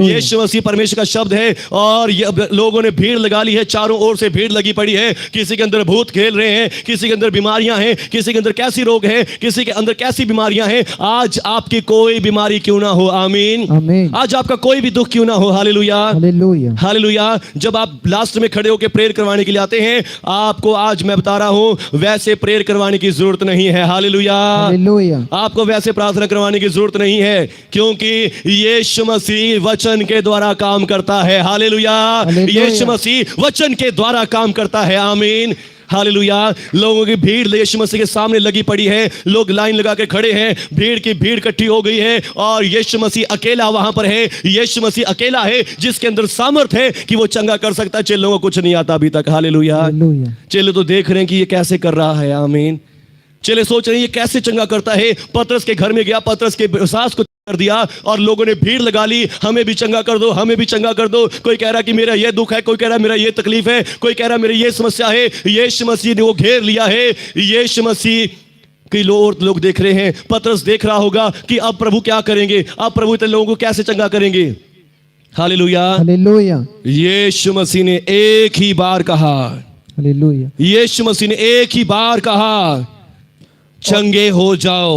यीशु मसीह परमेश्वर का शब्द है और लोगों ने भीड़ लगा ली है, चारों ओर से भीड़ लगी पड़ी है। किसी के अंदर भूत खेल रहे हैं, किसी के अंदर बीमारियां हैं, किसी के अंदर कैसी रोग है, किसी के अंदर कैसी बीमारियां हैं। आज आपकी कोई बीमारी क्यों ना हो, आमीन, आमीन। आज आपका कोई भी दुख क्यों ना हो। हालेलुया। हालेलुया। हालेलुया। जब आप लास्ट में खड़े होकर प्रेयर करवाने के लिए आते हैं, आपको आज मैं बता रहा हूं वैसे प्रेयर करवाने की जरूरत नहीं है। हालेलुया। हालेलुया। आपको वैसे प्रार्थना करवाने की जरूरत नहीं है, क्योंकि यीशु मसीह वचन के द्वारा काम करता है। हालेलुया। यीशु मसीह वचन के द्वारा काम करता है। आमीन। हालेलुया। लोगों की भीड़ यीशु मसीह के सामने लगी पड़ी है, लोग लाइन लगा के खड़े हैं, भीड़ की भीड़ इकट्ठी हो गई है और यीशु मसीह अकेला वहां पर है। यीशु मसीह अकेला है जिसके अंदर सामर्थ्य है कि वो चंगा कर सकता है। चेलों को कुछ नहीं आता अभी तक। हालेलुया। हालेलुया। चेले तो देख रहे हैं कि ये कैसे कर रहा है। आमीन। चेले सोच रहे हैं ये कैसे चंगा करता है। पतरस के घर में गया, पतरस के सास को कर दिया और लोगों ने भीड़ लगा ली, हमें भी चंगा कर दो, हमें भी चंगा कर दो। कोई कह रहा कि मेरा ये दुख है, कोई कह रहा मेरा ये तकलीफ है, कोई कह रहा मेरी ये समस्या है। यीशु मसीह ने वो घेर लिया है। यीशु मसीह कई लोग देख रहे हैं। पतरस देख रहा होगा कि अब प्रभु क्या करेंगे, अब प्रभु इतने लोगों को कैसे चंगा करेंगे। हालेलुया। हालेलुया। यीशु मसीह ने एक ही बार कहा, हालेलुया। यीशु मसीह ने एक ही बार कहा, चंगे हो जाओ।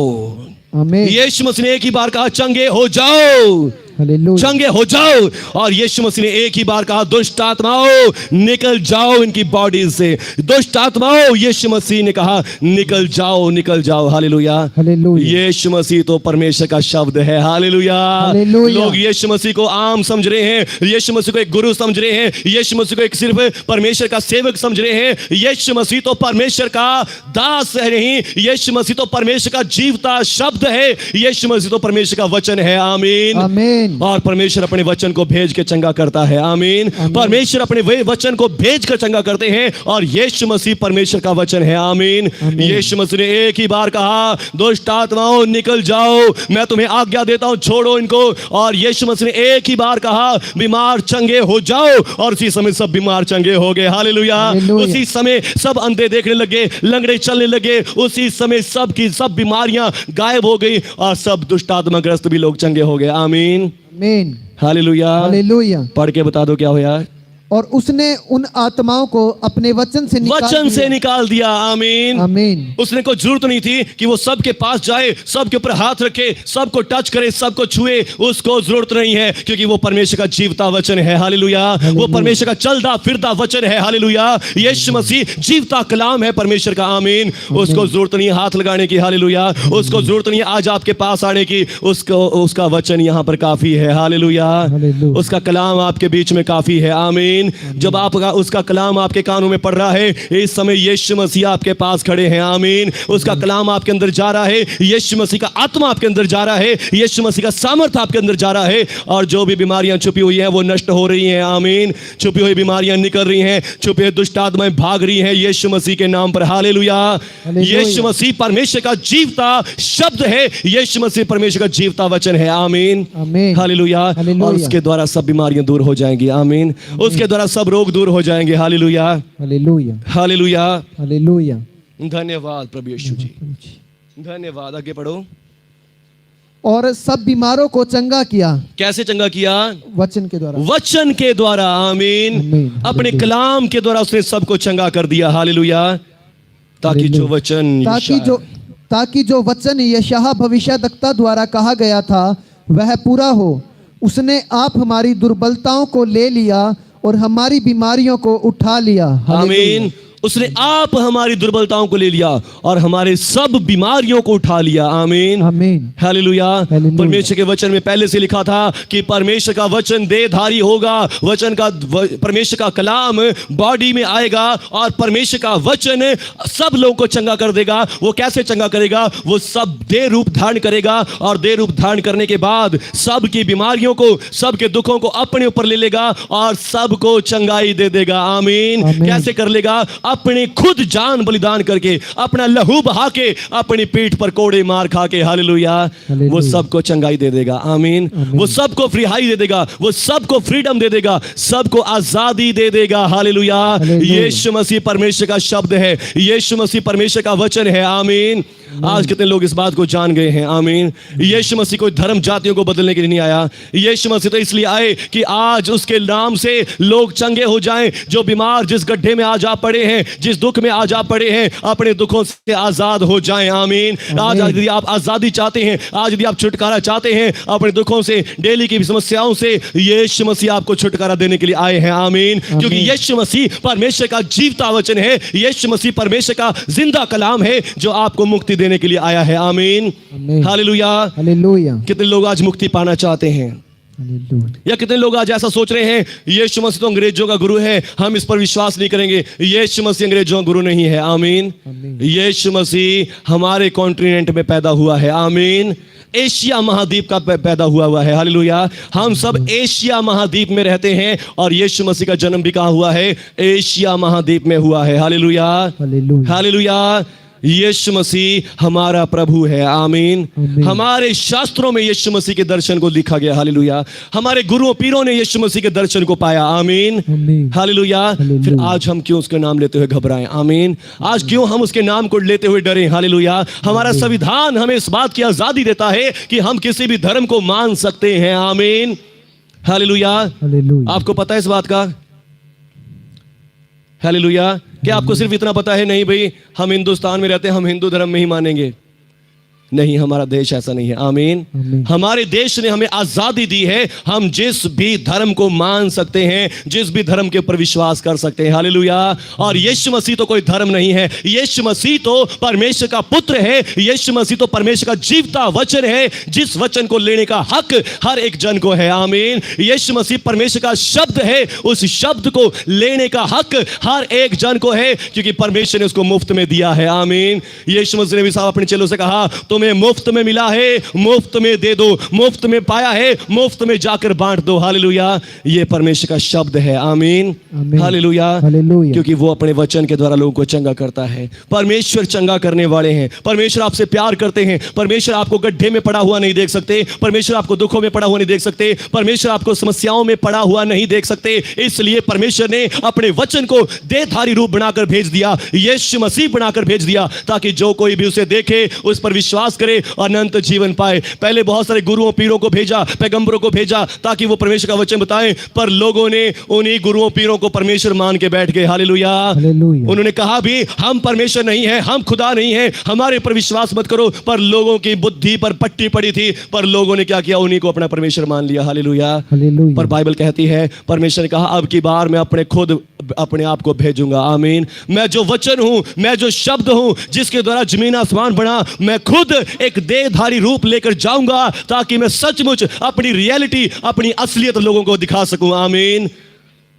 आमीन। यीशु मसीह ने एक ही बार कहा, चंगे हो जाओ, हालेलुया। चंगे हो जाओ। और यीशु मसीह ने एक ही बार कहा, दुष्ट आत्माओं निकल जाओ इनकी बॉडी से। दुष्ट आत्माओं, यीशु मसीह ने कहा निकल जाओ, निकल जाओ। हालेलुया। हालेलुया। यीशु मसीह तो परमेश्वर का शब्द है। हालेलुया। हालेलुया। लोग यीशु मसीह को आम समझ रहे हैं, यीशु मसीह को एक गुरु समझ रहे हैं, यीशु मसीह को एक सिर्फ परमेश्वर का सेवक समझ रहे हैं। यीशु मसीह तो परमेश्वर का दास है नहीं, यीशु मसीह तो परमेश्वर का जीवता शब्द है। यीशु मसीह तो परमेश्वर का वचन है। आमीन। आमीन। और परमेश्वर अपने वचन को भेज के चंगा करता है। आमीन। परमेश्वर अपने वचन को भेज कर चंगा करते हैं और यीशु मसीह परमेश्वर का वचन है। आमीन। यीशु मसीह ने एक ही बार कहा, दुष्ट आत्माओं निकल जाओ, मैं तुम्हें आज्ञा देता हूं, छोड़ो इनको। और यीशु मसीह ने एक ही बार कहा, बीमार चंगे हो जाओ। और उसी समय सब बीमार चंगे हो गए। हालेलुया। उसी समय सब अंधे देखने लगे, लंगड़े चलने लगे। उसी समय सब की सब बीमारियां गायब हो गई और सब दुष्ट आत्माग्रस्त भी लोग चंगे हो गए। आमीन। आमीन। हालेलुया। हालेलुया। पढ़ के बता दो क्या होया। और उसने उन आत्माओं को अपने वचन से निकाल दिया। आमीन। आमीन। उसने कोई जरूरत नहीं थी कि वो सबके पास जाए, सबके ऊपर हाथ रखे, सबको टच करे, सबको छुए। उसको जरूरत नहीं है, क्योंकि वो परमेश्वर का जीवता वचन है। हालेलुया। वो परमेश्वर का चलता फिरता वचन है। हालेलुया। यीशु मसीह जीवता कलाम है परमेश्वर का। आमीन। उसको जरूरत नहीं हाथ लगाने की। हालेलुया। उसको जरूरत नहीं आज आपके पास आने की। उसका वचन यहाँ पर काफी है। हालेलुया। उसका कलाम आपके बीच में काफी है। आमीन। जब आपका उसका कलाम आपके कानों में पड़ रहा है, इस समय यीशु मसीह आपके पास खड़े हैं। आमीन। उसका कलाम आपके अंदर जा रहा है, यीशु मसीह का आत्मा आपके अंदर जा रहा है, यीशु मसीह का सामर्थ्य आपके अंदर जा रहा है और जो भी बीमारियां छुपी हुई हैं वो नष्ट हो रही हैं। आमीन। छुपी हुई बीमारियां निकल रही हैं, छुपी हुई दुष्ट आत्माएं भाग रही हैं यीशु मसीह के नाम पर। हालेलुया। यीशु मसीह परमेश्वर का जीवता शब्द है। यीशु मसीह परमेश्वर का जीवता वचन है। आमीन। हालेलुया। और उसके द्वारा सब बीमारियां दूर हो जाएंगी। आमीन। उसके द्वारा सब रोग दूर हो जाएंगे। हालेलुया। हालेलुया। हालेलुया। हालेलुया। धन्यवाद प्रभु यीशु जी, धन्यवाद। आगे पढ़ो। और सब बीमारों को चंगा किया। कैसे चंगा किया? वचन के द्वारा। वचन के द्वारा। आमीन। अपने कलाम के द्वारा उसने सबको चंगा कर दिया। हालेलुया। ताकि जो वचन यशायाह भविष्यद्वक्ता द्वारा कहा गया था वह पूरा हो। उसने आप हमारी दुर्बलताओं को ले लिया और हमारी बीमारियों को उठा लिया। आमीन। उसने आप हमारी दुर्बलताओं को ले लिया और हमारे सब बीमारियों को उठा लिया। आमीन। आमीन। हालेलुया। परमेश्वर के वचन में पहले से लिखा था कि परमेश्वर का वचन देहधारी होगा। वचन का परमेश्वर का कलाम बॉडी में आएगा और परमेश्वर का वचन सब लोगों को चंगा कर देगा। वो कैसे चंगा करेगा? वो सब देह रूप धारण करेगा और देह रूप धारण करने के बाद सबकी बीमारियों को, सबके दुखों को अपने ऊपर ले लेगा और सबको चंगाई दे देगा। आमीन। कैसे कर लेगा? अपने खुद जान बलिदान करके, अपना लहू बहा के, अपनी पीठ पर कोड़े मार खा के, हालेलुया, वो सबको चंगाई दे देगा। आमीन। वो सबको फ्रीहाई दे देगा, वो सबको फ्रीडम दे देगा, सबको आजादी दे देगा। हालेलुया। यीशु मसीह परमेश्वर का शब्द है, यीशु मसीह परमेश्वर का वचन है। आमीन। आज कितने लोग इस बात को जान गए हैं। आमीन। यीशु मसीह कोई धर्म जातियों को बदलने के लिए नहीं आया। यीशु मसीह तो इसलिए आए कि आज उसके नाम से लोग चंगे हो जाएं। जो बीमार जिस गड्ढे में आज आप पड़े हैं, जिस दुख में आज आप पड़े हैं, अपने दुखों से आजाद हो जाएं। आमीन। आज यदि आप आजादी चाहते हैं, आज यदि आप छुटकारा चाहते हैं अपने दुखों से, डेली की समस्याओं से, यीशु मसीह आपको छुटकारा देने के लिए आए हैं। आमीन। क्योंकि यीशु मसीह परमेश्वर का जीवता वचन है, यीशु मसीह परमेश्वर का जिंदा कलाम है जो आपको मुक्ति देने के लिए आया है। आमीन। हालेलुया। हालेलुया। कितने लोग आज मुक्ति पाना चाहते हैं? या कितने लोग आज ऐसा सोच रहे हैं यीशु मसीह तो अंग्रेजों का गुरु है, हम इस पर विश्वास नहीं करेंगे। यीशु मसीह अंग्रेजों का गुरु नहीं है। आमीन। यीशु मसीह हमारे कॉन्टिनेंट में पैदा हुआ है। आमीन। एशिया महाद्वीप का पैदा हुआ है। हालेलुया। हम सब एशिया महाद्वीप में रहते हैं और यीशु मसीह का जन्म भी कहाँ हुआ है? एशिया महाद्वीप में हुआ है। हालेलुया। हालेलुया। यीशु मसीह हमारा प्रभु है। आमीन। हमारे शास्त्रों में यीशु मसीह के दर्शन को लिखा गया। हालेलुया। हमारे गुरुओं पीरों ने यीशु मसीह के दर्शन को पाया। आमीन। हालेलुया। फिर आज हम क्यों उसके नाम लेते हुए घबराएं? आमीन। आज क्यों हम उसके नाम को लेते हुए डरें? हालेलुया। हमारा संविधान हमें इस बात की आजादी देता है कि हम किसी भी धर्म को मान सकते हैं। आमीन। हालेलुया। आपको पता है इस बात का? हालेलुया। क्या आपको सिर्फ इतना पता है? नहीं भाई, हम हिंदुस्तान में रहते हैं, हम हिंदू धर्म में ही मानेंगे। नहीं, हमारा देश ऐसा नहीं है। आमीन। हमारे देश ने हमें आजादी दी है, हम जिस भी धर्म को मान सकते हैं, जिस भी धर्म के ऊपर विश्वास कर सकते हैं। हालेलुया। और यीशु मसीह तो कोई धर्म नहीं है, यीशु मसीह तो परमेश्वर का पुत्र है, यीशु मसीह तो परमेश्वर का जीवता वचन है, जिस वचन को लेने का हक हर एक जन को है। आमीन। यीशु मसीह परमेश्वर का शब्द है, उस शब्द को लेने का हक हर एक जन को है, क्योंकि परमेश्वर ने उसको मुफ्त में दिया है। आमीन। यीशु मसीह ने भी साहब अपने चेलों से कहा, तुम्हें मुफ्त में मिला है, मुफ्त में दे दो, मुफ्त में पाया है, मुफ्त में जाकर बांट दो। हालेलुया। ये परमेश्वर का शब्द है। आमीन। हालेलुया। क्योंकि वो अपने वचन के द्वारा लोगों को चंगा करता है। परमेश्वर चंगा करने वाले हैं। परमेश्वर आपसे प्यार करते हैं। परमेश्वर आपको गड्ढे में पड़ा हुआ नहीं देख सकते, परमेश्वर आपको दुखों में पड़ा हुआ नहीं देख सकते, परमेश्वर आपको समस्याओं में पड़ा हुआ नहीं देख सकते। इसलिए परमेश्वर ने अपने वचन को देहधारी रूप बनाकर भेज दिया, यीशु मसीह बनाकर भेज दिया, ताकि जो कोई भी उसे देखे, उस पर विश्वास करे, अनंत जीवन पाए। पहले बहुत सारे गुरुओं पीरों को भेजा, पैगंबरों को भेजा, ताकि वो परमेश्वर का वचन बताएं, पर लोगों ने उन्हीं गुरुओं पीरों को परमेश्वर मान के बैठ गए। हालेलुया। उन्होंने कहा भी हम परमेश्वर नहीं है, हम खुदा नहीं है, हमारे पर विश्वास मत करो, पर लोगों की बुद्धि पर पट्टी पड़ी थी, पर लोगों ने क्या किया? उन्हीं को अपना परमेश्वर मान लिया। हालेलुया। पर बाइबल कहती है, परमेश्वर ने कहा अब की बार मैं अपने आप को भेजूंगा। आमीन। मैं जो वचन हूं, मैं जो शब्द हूं, जिसके द्वारा जमीन आसमान बना, मैं खुद एक देहधारी रूप लेकर जाऊंगा, ताकि मैं सचमुच अपनी रियलिटी, अपनी असलियत लोगों को दिखा सकूं। आमीन।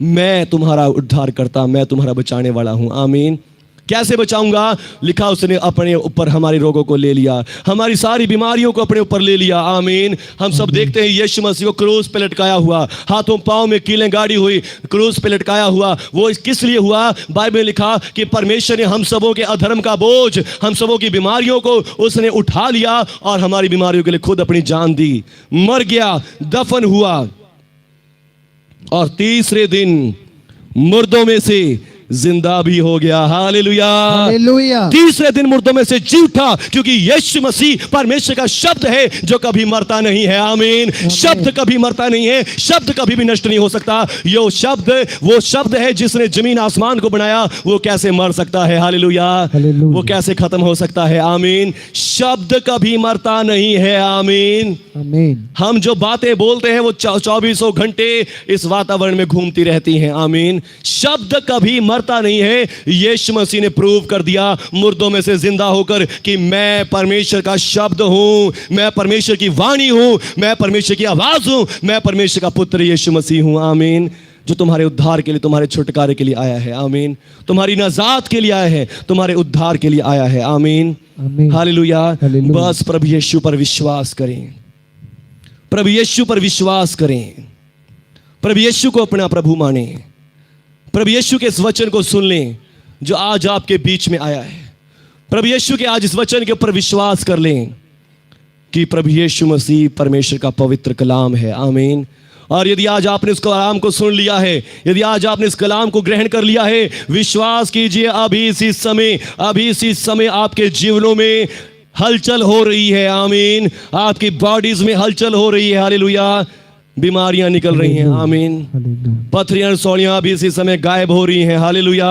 मैं तुम्हारा उद्धार करता, मैं तुम्हारा बचाने वाला हूं। आमीन। कैसे बचाऊंगा? लिखा उसने अपने ऊपर हमारे रोगों को ले लिया, हमारी सारी बीमारियों को अपने ऊपर ले लिया। आमीन। हम सब देखते हैं यीशु मसीह को क्रूस पे लटकाया हुआ, हाथों पांव में कीलें गाड़ी हुई, क्रूस पे लटकाया हुआ। वो किस लिए हुआ? बाइबल में लिखा कि परमेश्वर ने हम सबों के अधर्म का बोझ, हम सबों की बीमारियों को उसने उठा लिया और हमारी बीमारियों के लिए खुद अपनी जान दी, मर गया, दफन हुआ और तीसरे दिन मुर्दों में से जिंदा भी हो गया। हालेलुया। हालेलुया। तीसरे दिन मुर्दों में से जी उठा, क्योंकि यीशु मसीह परमेश्वर का शब्द है जो कभी मरता नहीं है। आमीन। शब्द कभी मरता नहीं है, शब्द कभी भी नष्ट नहीं हो सकता। यो शब्द वो शब्द है जिसने जमीन आसमान को बनाया, वो कैसे मर सकता है? हालेलुया। वो कैसे खत्म हो सकता है? आमीन। शब्द कभी मरता नहीं है। आमीन। हम जो बातें बोलते हैं वो 24 घंटे इस वातावरण में घूमती रहती हैं। आमीन। शब्द कभी मरता नहीं है। यीशु मसीह ने प्रूव कर दिया मुर्दों में से जिंदा होकर कि मैं परमेश्वर का शब्द हूं, मैं परमेश्वर की वाणी हूं, मैं परमेश्वर की आवाज हूं, मैं परमेश्वर का पुत्र यीशु मसीह हूं। आमीन। जो तुम्हारे उद्धार के लिए, तुम्हारे छुटकारे के लिए आया है। आमीन। तुम्हारी नजात के लिए आया है, तुम्हारे उद्धार के लिए आया है। आमीन। हालेलुया। बस प्रभु यीशु पर विश्वास करें, प्रभु यीशु पर विश्वास करें, प्रभु यीशु को अपना प्रभु माने, प्रभु यीशु के इस वचन को सुन लें। जो आज आपके बीच में आया है, प्रभु यीशु के आज इस वचन के ऊपर विश्वास कर लें कि प्रभु यीशु मसीह परमेश्वर का पवित्र कलाम है। आमीन। और यदि आज आपने इस कलाम को सुन लिया है, यदि आज आपने इस कलाम को ग्रहण कर लिया है, विश्वास कीजिए अभी इसी समय आपके जीवनों में हलचल हो रही है। आमीन। आपकी बॉडीज में हलचल हो रही है। हालेलुया। बीमारियां निकल रही हैं। आमीन। पथरियां रसौड़ियां अभी इसी समय गायब हो रही हैं। हालेलुया।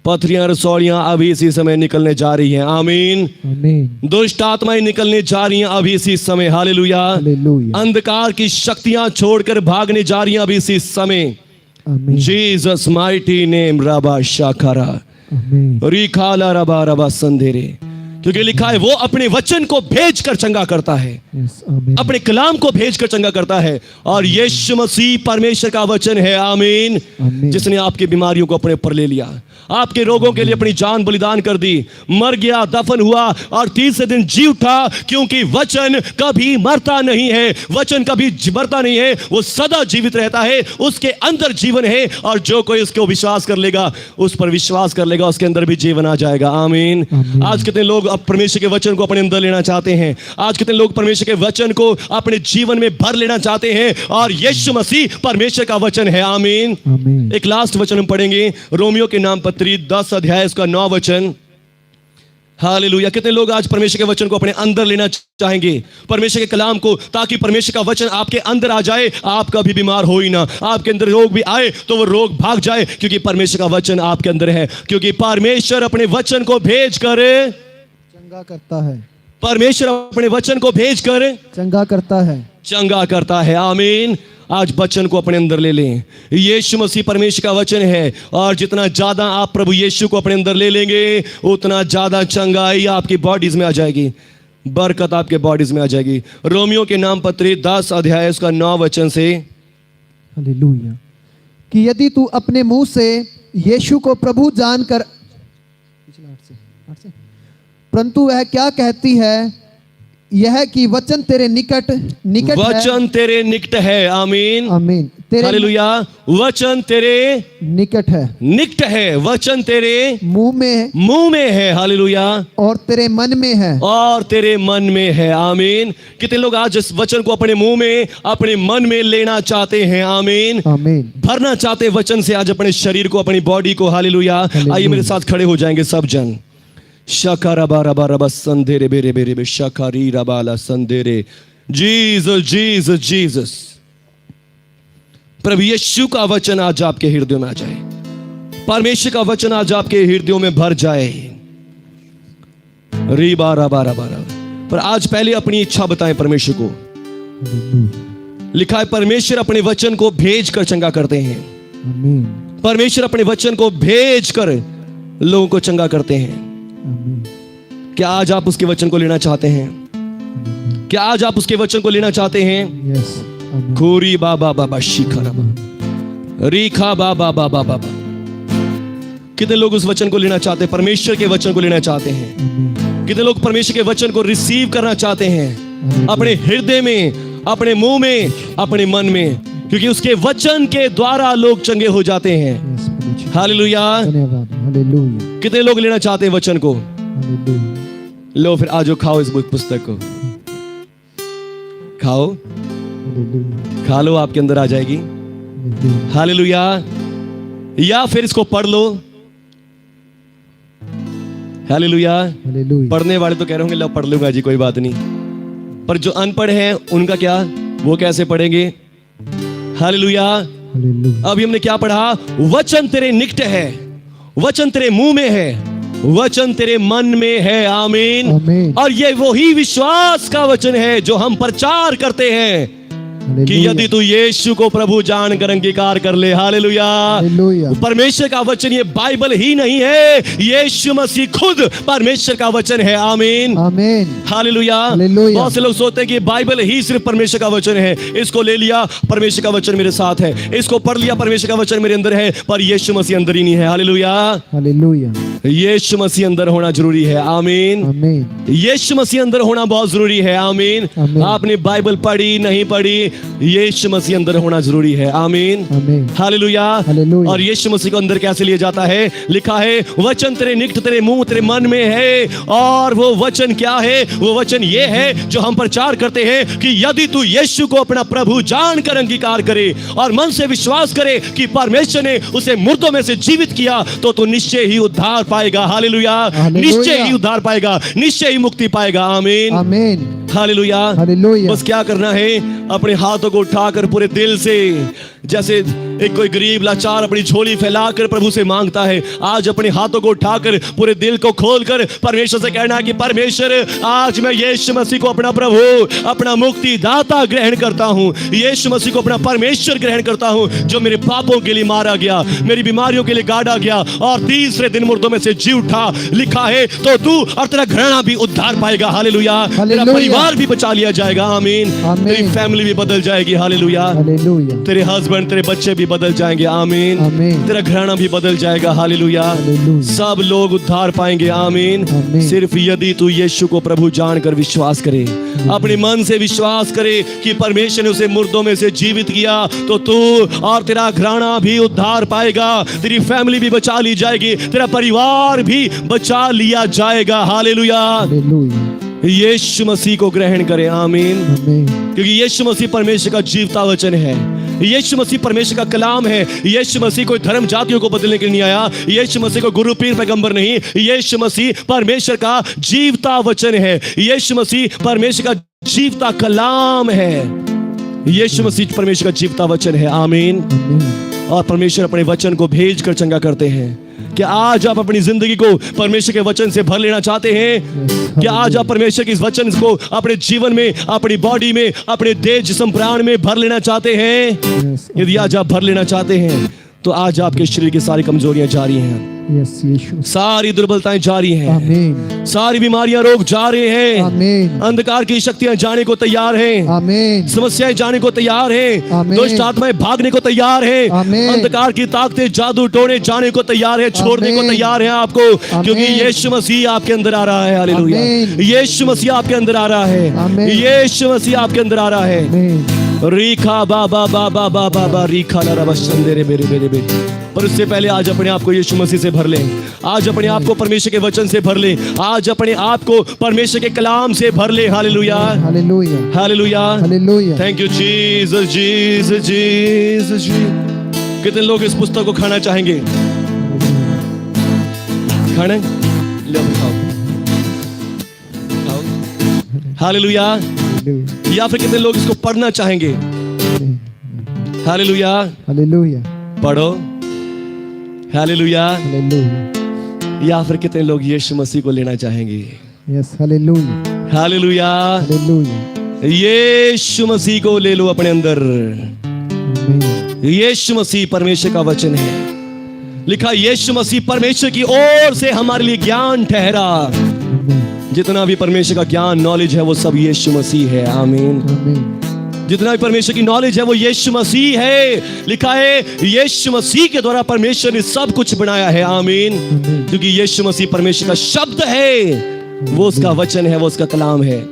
पथरियां रसौड़ियां अभी इसी समय निकलने जा रही हैं। आमीन। आमीन। दुष्ट आत्माएं निकलने जा रही हैं अभी इसी समय। हालेलुया। हालेलुया। अंधकार की शक्तियां छोड़कर भागने जा रही हैं अभी इसी समय। आमीन। जीसस माइटी नेम रबा शाखरा आमीन। रिखाला रबा रबा संधेरे। क्योंकि लिखा है वो अपने वचन को भेजकर चंगा करता है, यस, आमीन। अपने कलाम को भेजकर चंगा करता है। और यीशु मसीह परमेश्वर का वचन है। आमीन। आमीन। जिसने आपकी बीमारियों को अपने ऊपर ले लिया, आपके रोगों के लिए अपनी जान बलिदान कर दी, मर गया, दफन हुआ और तीसरे दिन जी उठा। क्योंकि वचन कभी मरता नहीं है, वचन कभी मरता नहीं है, वो सदा जीवित रहता है, उसके अंदर जीवन है। और जो कोई उसको विश्वास कर लेगा, उस पर विश्वास कर लेगा, उसके अंदर भी जीवन आ जाएगा। आमीन। आमीन। आज कितने लोग अब परमेश्वर के वचन को अपने अंदर लेना चाहते हैं? आज कितने लोग परमेश्वर के वचन को अपने जीवन में भर लेना चाहते हैं? और यीशु मसीह परमेश्वर का वचन है। आमीन। आमीन। एक लास्ट वचन हम पढ़ेंगे, रोमियो के नाम पत्री 10 अध्याय उसका 9 वचन। हालेलुया। कितने लोग आज परमेश्वर के वचन को अपने अंदर लेना चाहेंगे, परमेश्वर के कलाम को, ताकि परमेश्वर का वचन आपके अंदर आ जाए, आप कभी बीमार हो ही ना, आपके अंदर रोग भी आए तो वो रोग भाग जाए, क्योंकि परमेश्वर का वचन आपके अंदर है। क्योंकि परमेश्वर अपने वचन को भेज कर चंगा करता है। परमेश्वर अपने वचन को भेज कर चंगा करता है। चंगा करता है। आमीन। आज वचन को अपने अंदर ले लें। यीशु मसीह परमेश्वर का वचन है, और जितना ज्यादा आप प्रभु यीशु को अपने अंदर ले लेंगे, उतना ज्यादा चंगाई आपकी बॉडीज में आ जाएगी, बरकत आपके बॉडीज में आ जाएगी। रोमियो के नाम पत्री 10 अध्याय उसका 9 वचन से। हालेलुया। कि यदि तू अपने मुंह से यीशु को प्रभु जानकर, परंतु वह क्या कहती है, यह कि वचन तेरे निकट वचन है। तेरे निकट है। आमीन। आमीन। तेरे हालेलुया। वचन तेरे निकट है, निकट है, वचन तेरे मुंह में है। हालेलुया। और तेरे मन में है। और तेरे मन में है। आमीन। कितने लोग आज इस वचन को अपने मुंह में, अपने मन में लेना चाहते हैं? आमीन। आमीन। भरना चाहते वचन से आज अपने शरीर को, अपनी बॉडी को। हालेलुया। आइए मेरे साथ खड़े हो जाएंगे सब जन। शकारा बारा बारा बस संदेरे बेरे बेरे बे शकारी रबाला संदेरे। Jesus Jesus Jesus. प्रभु यीशु का वचन आज आपके हृदयों में आ जाए, परमेश्वर का वचन आज आपके हृदयों में भर जाए। री बारा बारा बारा। पर आज पहले अपनी इच्छा बताएं परमेश्वर को। लिखा है परमेश्वर अपने वचन को भेज कर चंगा करते हैं। आमीन। परमेश्वर अपने वचन को भेज कर लोगों को चंगा करते हैं। आमीन। क्या आज आप उसके वचन को लेना चाहते हैं? क्या आज आप उसके वचन को लेना चाहते हैं? यस। आमीन। खोरी बाबा बाबा शिखरा रीखा बाबा बाबा बाबा। कितने लोग उस वचन को लेना चाहते हैं? परमेश्वर के वचन को लेना चाहते हैं? आमीन। कितने लोग परमेश्वर के वचन को रिसीव करना चाहते हैं अपने हृदय में, अपने मुंह में, अपने मन में? क्योंकि उसके वचन के द्वारा लोग चंगे हो जाते हैं। यस, प्रभु जी। हालेलुया। धन्यवाद। हालेलुया। कितने लोग लेना चाहते हैं वचन को? हालेलुया। लो फिर आज खाओ इस पुस्तक को, खाओ, हालेलुया। खा लो, आपके अंदर आ जाएगी। हालेलुया। हालेलुया। या फिर इसको पढ़ लो। हालेलुया। हालेलुया। पढ़ने वाले तो कह रहे होंगे लो पढ़ लूंगा जी, कोई बात नहीं। पर जो अनपढ़ हैं उनका क्या, वो कैसे पढ़ेंगे? हालेलुया। हालेलुया। अभी हमने क्या पढ़ा? वचन तेरे निकट है, वचन तेरे मुंह में है, वचन तेरे मन में है। आमीन। आमीन। और ये वही विश्वास का वचन है जो हम प्रचार करते हैं कि यदि तू यीशु को प्रभु जानकर अंगीकार कर ले। हालेलुया। हालेलुया। परमेश्वर का वचन ये बाइबल ही नहीं है, यीशु मसीह खुद परमेश्वर का वचन है। आमीन। आमीन। हालेलुया। हालेलुया। बहुत से लोग सोचते हैं कि बाइबल ही सिर्फ परमेश्वर का वचन है, इसको ले लिया परमेश्वर का वचन मेरे साथ है, इसको पढ़ लिया परमेश्वर का वचन मेरे अंदर है, पर यीशु मसीह अंदर ही नहीं है। हालेलुया। हालेलुया। यीशु मसीह अंदर होना जरूरी है। आमीन। आमीन। यीशु मसीह अंदर होना बहुत जरूरी है। आमीन। आमीन। आपने बाइबल पढ़ी नहीं पढ़ी, यीशु मसीह अंदर होना जरूरी है। आमीन, आमीन। हालेलुया। हालेलुया। और यीशु मसीह को अंदर कैसे लिया जाता है? लिखा है वचन तेरे निकट तेरे मुंह तेरे मन में है। और वो वचन क्या है? वो वचन ये है जो हम प्रचार करते हैं कि यदि तू यीशु को अपना प्रभु जानकर अंगीकार करे और मन से विश्वास करे कि परमेश्वर ने उसे मुर्दों में से जीवित किया तो तू निश्चय ही उद्धार पाएगा। Hallelujah, hallelujah. निश्चय ही उद्धार पाएगा, निश्चय ही मुक्ति पाएगा। आमीन, आमीन। हालेलुया। हालेलुया। बस क्या करना है? अपने हाथों को उठाकर पूरे दिल से, जैसे एक कोई गरीब लाचार अपनी झोली फैलाकर प्रभु से मांगता है, आज अपने हाथों को उठाकर पूरे दिल को खोलकर परमेश्वर से कहना है कि परमेश्वर आज मैं यीशु मसीह को अपना प्रभु अपना मुक्ति दाता ग्रहण करता हूँ। यीशु मसीह को अपना परमेश्वर ग्रहण करता हूँ जो मेरे पापों के लिए मारा गया, मेरी बीमारियों के लिए गाड़ा गया और तीसरे दिन मुर्दों में से जी उठा। लिखा है तो तू और तेरा घराना भी उद्धार पाएगा। हालेलुया। तेरा हालेलुया। परिवार भी बचा लिया जाएगा। आमीन। आमीन। तेरी फैमिली भी बदल जाएगी। हालेलुया। हालेलुया। तेरे हस्बैंड तेरे बच्चे भी बदल जाएंगे। आमीन। आमीन। तेरा घराना भी बदल जाएगा। हालेलुया। हालेलुया। सब लोग उद्धार पाएंगे। आमीन। आमीन। सिर्फ यदि तू यीशु को प्रभु जानकर विश्वास करे, अपने मन से विश्वास करे कि परमेश्वर ने उसे मुर्दों में से जीवित किया तो तू और तेरा घराना भी उद्धार पाएगा। तेरी फैमिली भी बचा ली जाएगी, तेरा परिवार भी बचा लिया जाएगा। हालेलुया। हालेलुया। यीशु मसीह को ग्रहण करें। आमीन। आमीन। क्योंकि यीशु मसीह परमेश्वर का जीवता वचन है। यीशु मसीह परमेश्वर का कलाम है। यीशु मसीह कोई धर्म जातियों को बदलने के लिए नहीं आया। यीशु मसीह को गुरु पीर पैगंबर नहीं, यीशु मसीह परमेश्वर का जीवता वचन है। यीशु मसीह परमेश्वर का जीवता कलाम है। यीशु मसीह परमेश्वर का जीवता वचन है। आमीन। आमीन। और परमेश्वर अपने वचन को भेजकर चंगा करते हैं। क्या आज आप अपनी जिंदगी को परमेश्वर के वचन से भर लेना चाहते हैं? क्या आज आप परमेश्वर के इस वचन को अपने जीवन में, अपनी बॉडी में, अपने देह जिस्म प्राण में भर लेना चाहते हैं? यदि आज आप भर लेना चाहते हैं तो आज आपके शरीर की सारी कमजोरियां जारी हैं, यस यीशु। सारी दुर्बलताएं जारी हैं, आमीन। सारी बीमारियां रोग जा रहे हैं, आमीन। अंधकार की शक्तियां जाने को तैयार हैं, आमीन। समस्याएं जाने को तैयार हैं, आमीन। दुष्ट आत्माएं भागने को तैयार हैं, आमीन। अंधकार की ताकतें जादू टोने जाने को तैयार है, छोड़ने को आमीन। तैयार है आपको, क्योंकि आमीन। यीशु मसीह आपके अंदर आ रहा है। हालेलुया। आमीन। यीशु मसीह आपके अंदर आ रहा है। आमीन। यीशु मसीह आपके अंदर आ रहा है। आमीन। रीखा बाबा बाबा बाबा बा रीखा ला रबा संदेरे मेरे मेरे मेरे। पर उससे पहले आज अपने आप को यीशु मसीह से भर लें। आज अपने आप को परमेश्वर के वचन से भर लें। आज अपने आप को परमेश्वर के कलाम से भर लें। Hallelujah. Hallelujah. Hallelujah. Hallelujah. Thank you Jesus Jesus Jesus ji. कितने लोग इस पुस्तक को खाना चाहेंगे? खाना ले आओ, खाओ खाओ। हालेलुया। हालेलुया। या फिर कितने लोग इसको पढ़ना चाहेंगे? हालेलुया। हालेलुया। पढ़ो। हालेलुया। हालेलुया। या फिर कितने लोग यीशु मसीह को लेना चाहेंगे? Yes hallelujah. हालेलुया। हालेलुया। यीशु मसीह को ले लो अपने अंदर। आमीन। यीशु मसीह परमेश्वर का वचन है। लिखा यीशु मसीह परमेश्वर की ओर से हमारे लिए ज्ञान ठहरा। आमीन। जितना भी परमेश्वर का ज्ञान नॉलेज है वो सब यीशु मसीह है। आमीन। आमीन। जितना भी परमेश्वर की नॉलेज है वो यीशु मसीह है। लिखा है यीशु मसीह के द्वारा परमेश्वर ने सब कुछ बनाया है। आमीन। आमीन। क्योंकि यीशु मसीह परमेश्वर का शब्द है, वो उसका वचन है, वो उसका कलाम है।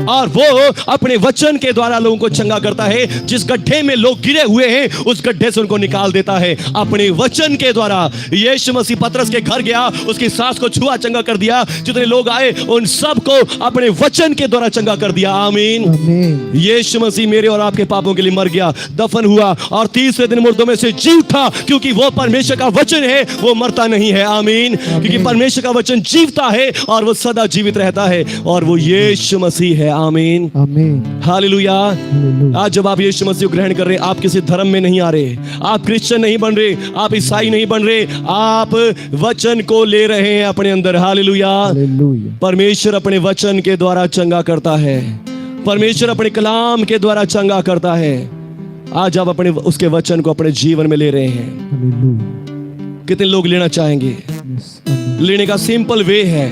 और वो अपने वचन के द्वारा लोगों को चंगा करता है। जिस गड्ढे में लोग गिरे हुए हैं उस गड्ढे से उनको निकाल देता है अपने वचन के द्वारा। यीशु मसीह पतरस के घर गया, उसकी सास को छुआ, चंगा कर दिया। जितने लोग आए उन सब को अपने वचन के द्वारा चंगा कर दिया। आमीन। आमीन। यीशु मसीह मेरे और आपके पापों के लिए मर गया, दफन हुआ और तीसरे दिन मुर्दों में से जी उठा। क्योंकि वो परमेश्वर का वचन है, वो मरता नहीं है। आमीन। क्योंकि परमेश्वर का वचन जीवता है और वो सदा जीवित रहता है और वो यीशु मसीह है। आमीन। आमीन। हालेलुया। हालेलुया। आज जब आप यीशु मसीह को ग्रहण कर रहे, आप किसी धर्म में नहीं आ रहे, आप क्रिश्चियन नहीं बन रहे, आप ईसाई नहीं बन रहे, आप वचन को ले रहे हैं अपने अंदर। हालेलुया। हालेलुया। परमेश्वर अपने वचन के द्वारा चंगा करता है। परमेश्वर अपने कलाम के द्वारा चंगा करता है। आज आप अपने उसके वचन को अपने जीवन में ले रहे हैं। हालेलुया। कितने लोग लेना चाहेंगे? यस आमीन। लेने का सिंपल वे है।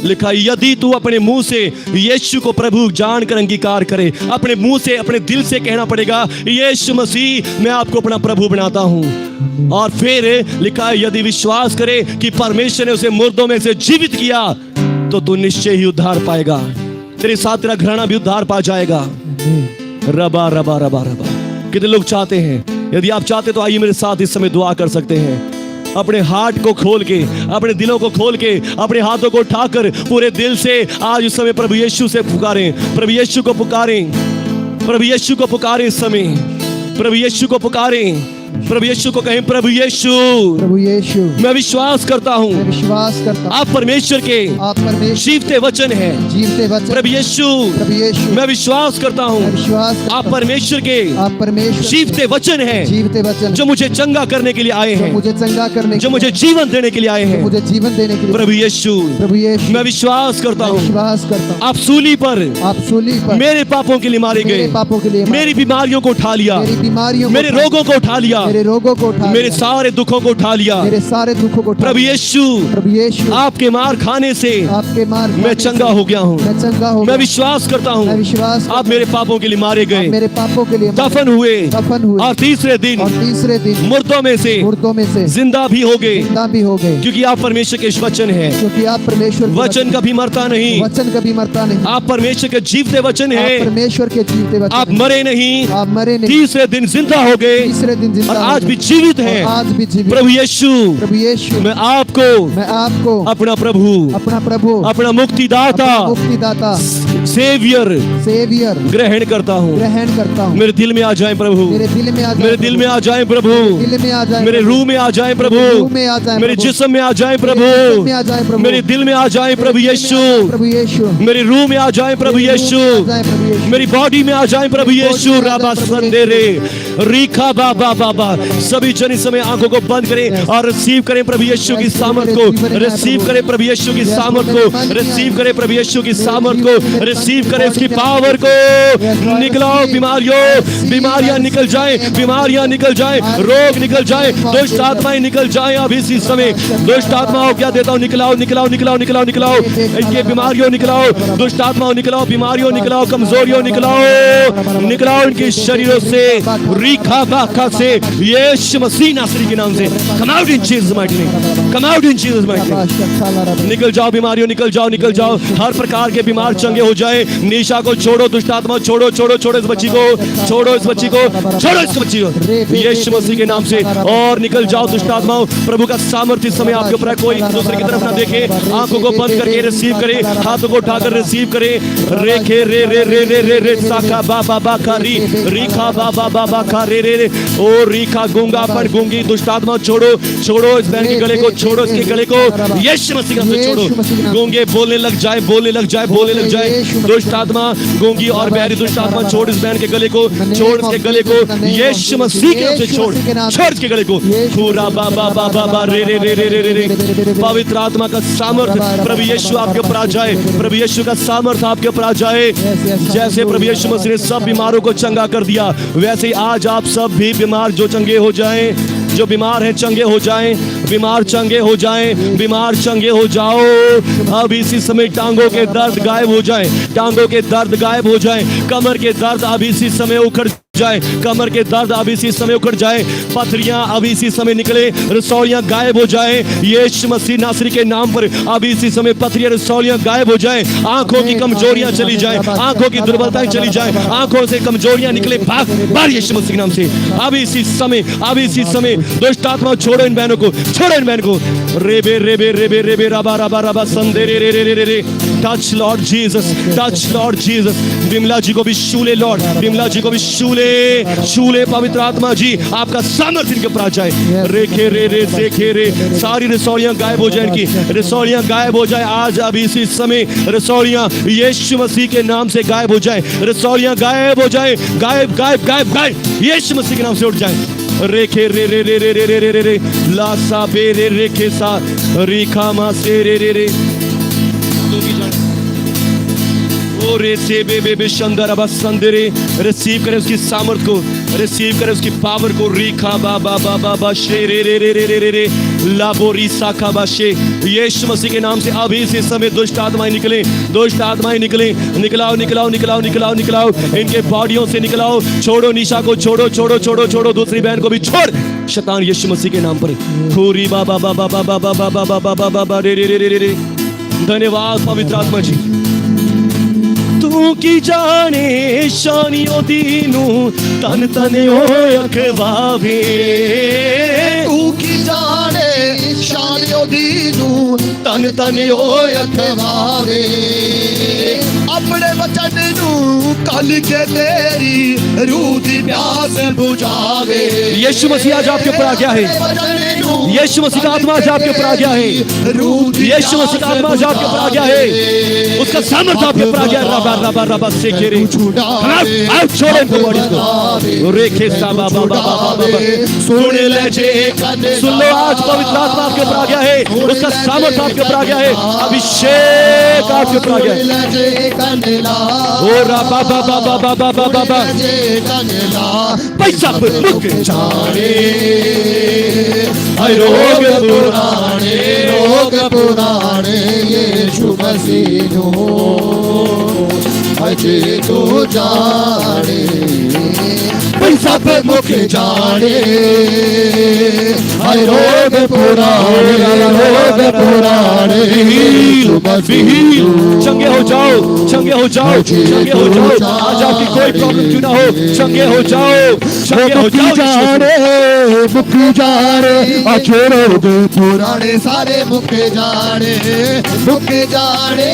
लिखा यदि तू अपने मुंह से यीशु को प्रभु जानकर अंगीकार करे, अपने मुंह से अपने दिल से कहना पड़ेगा यीशु मसीह मैं आपको अपना प्रभु बनाता हूं। और फिर लिखा है यदि विश्वास करे कि परमेश्वर ने उसे मुर्दों में से जीवित किया तो तू निश्चय ही उद्धार पाएगा। तेरे साथ तेरा घराना भी उद्धार पा जाएगा। आमीन। रबा रबा रबा रबा। कितने लोग चाहते हैं? यदि आप चाहते तो आइए मेरे साथ इस समय दुआ कर सकते हैं। अपने हार्ट को खोल के, अपने दिलों को खोल के, अपने हाथों को उठाकर पूरे दिल से आज इस समय प्रभु यीशु से पुकारें, प्रभु यीशु को पुकारें, प्रभु यीशु को पुकारें। इस समय प्रभु यीशु को पुकारें, प्रभु यीशु को कहें, प्रभु यीशु प्रभु यीशु मैं विश्वास करता मैं हूँ विश्वास करता हूँ आप परमेश्वर के आप परमेश्वर जीवते वचन है। जीवते वचन प्रभु यीशु प्रभु यीशु मैं विश्वास करता मैं हूँ विश्वास करता आप हूँ परमेश्वर के आप परमेश्वर जीवते वचन है, जीवते वचन जो मुझे चंगा करने के लिए आए जो हैं, मुझे चंगा करने जो मुझे जीवन देने के लिए आए हैं। मुझे जीवन देने के लिए प्रभु यीशु प्रभु यीशु मैं विश्वास करता मैं हूँ विश्वास करता हूँ आप सूली पर आप सूली पर मेरे पापों के लिए मारे मेरे गए, पापों के लिए मेरी बीमारियों को उठा लिया, मेरी बीमारियों को मेरे उठा- रोगों को उठा लिया, मेरे रोगों को उठा मेरे लिया, सारे दुखों को उठा लिया। मेरे सारे दुखों को उठा प्रभु लिया। यीशु प्रभु यीशु आपके मार खाने से आपके मार्ग मैं चंगा हो गया हूँ। मैं चंगा हो मैं गया। विश्वास करता मैं हूँ विश्वास आप मेरे पापों के लिए मारे आप गए, मेरे पापों के लिए दफन हुए दफन हुए और तीसरे दिन और तीसरे दिन मुर्दों में से मुर्दों में से जिंदा भी हो गए, जिंदा भी हो गए, क्योंकि आप परमेश्वर के वचन है। क्योंकि आप परमेश्वर के वचन कभी मरता नहीं, वचन कभी मरता नहीं। आप परमेश्वर के जीवते वचन आप है। परमेश्वर के जीवते वचन आप हैं। मरे नहीं, आप मरे नहीं, तीसरे दिन जिंदा हो गए तीसरे दिन जिंदा और हो आज गए। भी जीवित और हैं। आज भी जीवित। प्रभु यीशु प्रभु यीशु मैं आपको मैं आपको अपना प्रभु, अपना प्रभु अपना मुक्तिदाता, अपना मुक्तिदाता सेवियर सेवियर ग्रहण करता हूँ। ग्रहण करता हूँ। मेरे दिल में आ जाए प्रभु, मेरे दिल में आ जाए मेरे दिल में आ जाए प्रभु, दिल में आ जाए मेरे रूह में आ जाए प्रभु, रूह में आ जाए मेरे प्रभु। जिस्म में आ जाए जिस्म प्रभु, में आ जाए प्रभु। मेरे दिल में आ जाए प्रभु यीशु, प्रभु यीशु मेरी रूह में आ जाए प्रभु मेरे रूह यीशु, में आ जाए प्रभु यीशु। मेरी बॉडी में आ जाए प्रभु यीशु। राबा संदेरे रीखा बाबा बाबा। सभी जन इस समय आंखों को बंद करें और रिसीव करें प्रभु यीशु की सामर्थ को, रिसीव करें प्रभु यीशु की सामर्थ को, रिसीव करें प्रभु यीशु की सामर्थ को, रिसीव करें उसकी पावर को। निकलाओ बीमारियों, बीमारियां निकल जाए, बीमारियां निकल जाए, रोग निकल जाए, दुष्ट आत्माएं निकल जाए। अब इसी समय दुष्ट आत्माओं क्या देता हूं, निकलाओ निकलाओ निकलाओ निकलाओ निकलाओ, इनके बीमारियों निकलाओ, दुष्ट आत्माओं निकलाओ, बीमारियों निकलाओ, कमजोरियों निकलाओ, निकलाओ इनके शरीरों से, रीखा बाखा से, यीशु मसीह नासरी के नाम से। Come out in Jesus mighty name, come out in Jesus mighty name. निकल जाओ बीमारियों, निकल जाओ निकल जाओ। हर प्रकार के बीमार चंगे हो जाए। निशा को छोड़ो, दुष्ट आत्मा छोड़ो छोड़ो छोड़ो इस बच्ची को, छोड़ो इस बच्ची को, छोड़ो इस बच्ची को यीशु मसीह के नाम से। और निकल जाओ दुष्ट आत्माओं। प्रभु का सामर्थ्य इस समय आपके ऊपर है। कोई दूसरे की तरफ ना देखे, आंखों को बंद करके रिसीव करे, हाथों को उठाकर रिसीव करे। रेखे रे रे रे रे रे रे साका बाबा बाका री रीखा बाबा बाबा का रे रे रे ओ रीखा गूंगा पर गूंगी दुष्ट आत्मा छोड़ो छोड़ो इस बहन के गले को, छोड़ो इसके गले को यीशु मसीह का नाम से छोड़ो। गूंगे बोलने लग जाए, बोलने लग जाए, बोलने लग जाए। दुष्ट आत्मा गूंगी और बहरी दुष्ट आत्मा छोड़ इस बहन के गले को, छोड़ इसके गले को यीशु मसीह के नाम से छोड़, छोड़ इसके गले को। पूरा बाबा बाबा बा रे रे रे रे रे रे रे। पवित्र आत्मा का सामर्थ प्रभु यीशु आपके ऊपर आ जाए, प्रभु यीशु का सामर्थ आपके ऊपर आ जाए। जैसे प्रभु यीशु मसीह ने सब बीमारों को चंगा कर दिया, वैसे ही आज आप सब भी बीमार जो चंगे हो जाएं, जो बीमार हैं चंगे हो जाएं, बीमार चंगे हो जाएं, बीमार चंगे हो जाओ। अब इसी समय टांगों के दर्द गायब हो जाएं, टांगों के दर्द गायब हो जाएं, कमर के दर्द अब इसी समय उखड़ जाए, कमर के दर्द अब इसी समय उखड़ जाए, पथरियां अब इसी समय निकले, रसौलियां गायब हो जाए। यीशु मसीह नासरी के नाम पर अब इसी समय पथरियां रसौलियां गायब हो जाए। आंखों की कमजोरियां चली जाए, आंखों की दुर्बलताएं चली जाए, आंखों से कमजोरियां निकले भाग बार यीशु मसीह के नाम से। अब इसी समय, अब इसी समय दुष्ट आत्मा छोड़ो इन बहनों को, छोड़ो इन बहनों को। रेबे रेबे रेबे रेबे रबा रबा रबा संदे रे रे रे रे रे। Touch Lord Jesus, touch Lord Jesus. Vimla ji को भी शूले लॉर्ड, विमला जी को भी शूले शूले। पवित्र आत्मा जी आपका सामर्थ्य इनके ऊपर आ जाए। रेखे रे रे सेखे रे, सारी रसौलियां गायब हो जाए, इनकी रसौलियां गायब हो जाए। आज अब इसी समय रसौलियां यीशु मसीह के नाम से गायब हो जाए, रसौलियां गायब हो जाए, गायब गायब गायब गायब यीशु मसीह के नाम से उठ जाए। रेखे रे रे रे रे रे रे रे रे रे ला सा बे रे रेखे सा रीखा मा से रे रे रे। ओ रे से बे बे बे शंदर अब संदरे। रिसीव करें उसकी सामर्थ को, रिसीव करें उसकी पावर को। रीखा बा बा बा बा बा शे रे रे रे रे रे रे रे लाबोरी साखा बा शे। यीशु मसीह के नाम से अभी इस समय दुष्ट आत्माएं निकले, दुष्ट आत्माएं निकले। निकलाओ निकलाओ निकलाओ निकलाओ निकलाओ, इनके बॉडियों से निकलाओ। छोड़ो निशा को, छोड़ो छोड़ो छोड़ो छोड़ो, दूसरी बहन को भी छोड़ शैतान यीशु मसीह के नाम पर। खूरी बा बा बा बा बा बा बा बा बा बा बा बा रे रे रे रे रे। धन्यवाद पवित्र आत्मा जी, तू ਤੂੰ ਕੀ ਜਾਣੇ ਸ਼ਾਨੀਓ ਦੀ ਨੂੰ ਤਨ ਤਨ ਓਏ ਅਖਵਾਵੇ ਤੂੰ ਕੀ ਜਾਣੇ ਸ਼ਾਨੀਓ ਦੀ ਨੂੰ ਤਨ ਤਨ ਓਏ ਅਖਵਾਵੇ ਆਪਣੇ ਵਚਨ ਨੂੰ ਕੱਲ ਕੇ ਤੇਰੀ ਰੂਹ ਦੀ ਪਿਆਸ ਬੁਝਾਵੇ यीशु मसीह आज आपके ऊपर आ गया है यीशु मसीह का आत्मा आज आपके ऊपर आ गया है यीशु मसीह का आत्मा आज आपके ऊपर आ गया है उसका सामर्थ्य आपके ऊपर आ गया रबा रबा रबा से के रे आओ छोड़े इनको बॉडी को रेखे सा बाबा बाबा सुन ले जे सुन लो आज पवित्र आत्मा आपके ऊपर आ गया है उसका सामर्थ्य आपके ऊपर आ गया है अभिषेक आपके ऊपर आ गया है ओ रबा बाबा बाबा बाबा बाबा पैसा मुक जाने रोग पुराने यीशु मसीह अजे तो जाने सब मुख जाने रोग पुराने यीशु मसीह चंगे हो जाओ चंगे हो जाओ चंगे हो जाओ आज आपकी कोई प्रॉब्लम क्यों ना हो चंगे हो जाओ चंगे हो जाओ मुख जाने अच्छे रोग पुराने सारे मुख जाने मुख जाने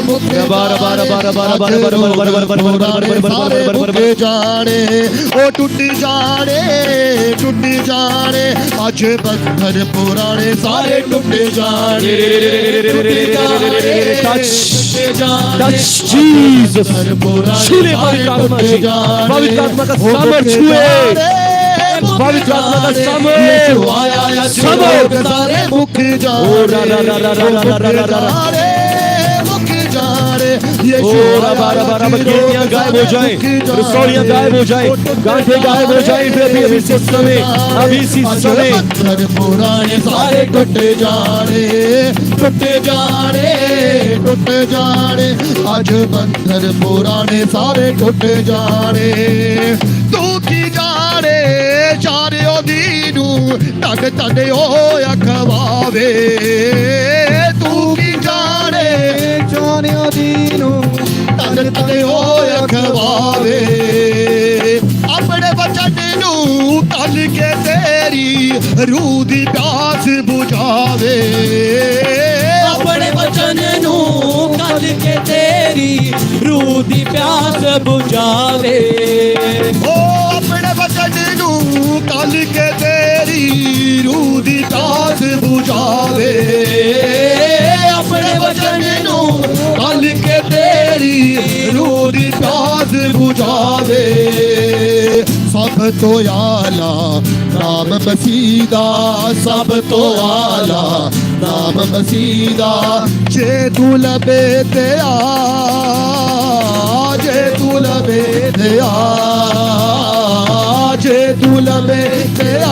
मुख बार बार बार बार बार बार बार बार बार बार बार बार बार बार जाने ओ टूट जाने आज बंधन पुराने सारे टूट जाने टच जीसस छूले पवित्र आत्मा का सामर्थ्य छुए पवित्र आत्मा का सामर्थ्य सारे मुख जाने किडनियां गायब हो जाए रसौलियां गायब हो जाए गांठे गायब हो जाए अभी इस समय अभी इसी समय पुराने सारे टूट जाने आज बंधन पुराने सारे टूट जाने तू की जाने चारे दीनू तन तन ओ अखवावे तू की जाने चारे दीनू तन तन ओ अखवावे अपने वचन नू कल के तेरी रूह दी प्यास बुझावे अपने वचन नू कल के तेरी रूह दी प्यास बुझावे ओ अपने वचन नू कल के तेरी रूह दी प्यास बुझावे अपने वचन नू कल के तेरी रूह दी प्यास बुझावे सब तो आला नाम मसीदा सब तो आला नाम मसीदा जे तू लबे ते आ जे तू लबे ते आ जे तू लबे ते आ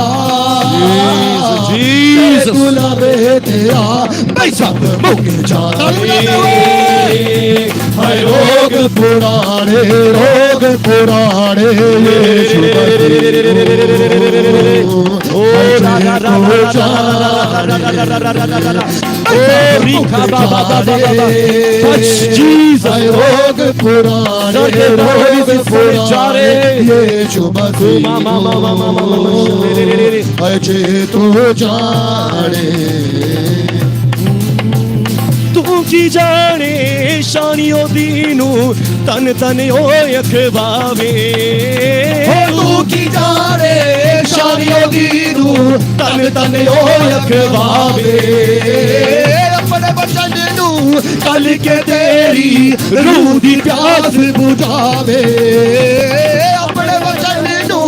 जीसस तू लबे ते आ भाई सब मुक जाने रोग पुराने यीशु रोग पुराने यीशु अजे तो जाने तू की जाने शानियों दीनू तन तन ओए अखवावे तू की जाने शानियों दीनू तन तन ओए अखवावे अपने वचन नू कल के तेरी रूह दी प्यास बुझावे अपने वचन नू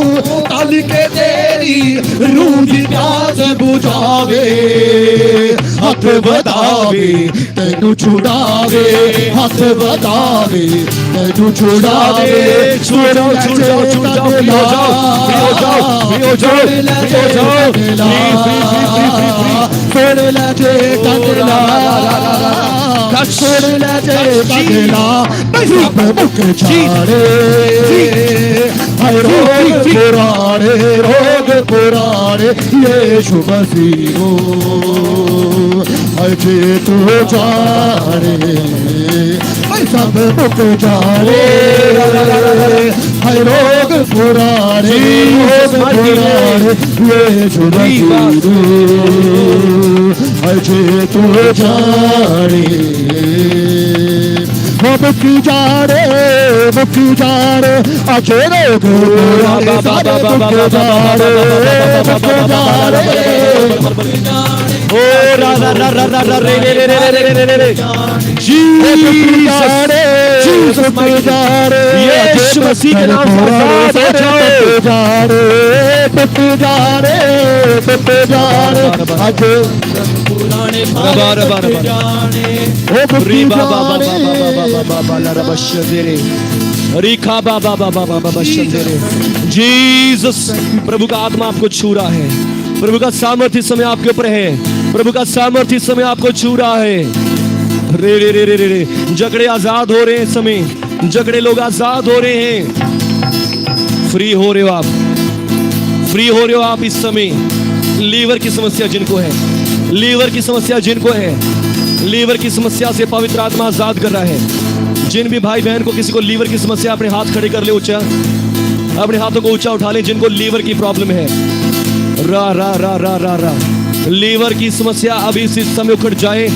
कल के तेरी रूह दी प्यास बुझावे हथ बतावे तेनू छुड़ावे हथ बतावे तेनू छुड़ावे छुड़ो छुड़ो छुड़ो हो जाओ हो जाओ हो जाओ हो जाओ छोड़ लगे कतला छोड़ लगे कतला सब मुख जाने हाय रोग पुराने यीशु मसीह हो हाय जे तू जाने हाय सब मुक जाने हाय रोग पुराने यीशु मसीह हो हाय जे तू जाने मुक्ति जाने अचे रोग पुराने सारे मुक जाने ओ रा रा रा रा रा रे रे रे रे रे रे रे रे यीशु मसीह के नाम से आजाद हो जाओ। पुराने री बाबा बाबा बाबा बाबा ला बशदेरे रिखा बाबा बाबा बाबा बशदेरे। जीसस, प्रभु का आत्मा आपको छू रहा है, प्रभु का सामर्थ्य इस समय आपके ऊपर है, प्रभु का सामर्थ्य इस समय आपको छू रहा है। रे रे रे रे रे रे जकड़े आजाद हो रहे हैं, इस समय जकड़े लोग आजाद हो रहे हैं, फ्री हो रहे हो आप, फ्री हो रहे हो आप इस समय। लीवर की समस्या जिनको है, लीवर की समस्या जिनको है, लीवर की समस्या से पवित्र आत्मा आजाद कर रहा है। जिन भी भाई बहन को किसी को लीवर की समस्या, अपने हाथ खड़े कर ले ऊंचा, अपने हाथों को ऊंचा उठा ले जिनको लीवर की प्रॉब्लम है। रा रा रा रा रा रा लीवर की समस्या अभी इस समय उखड़ जाए।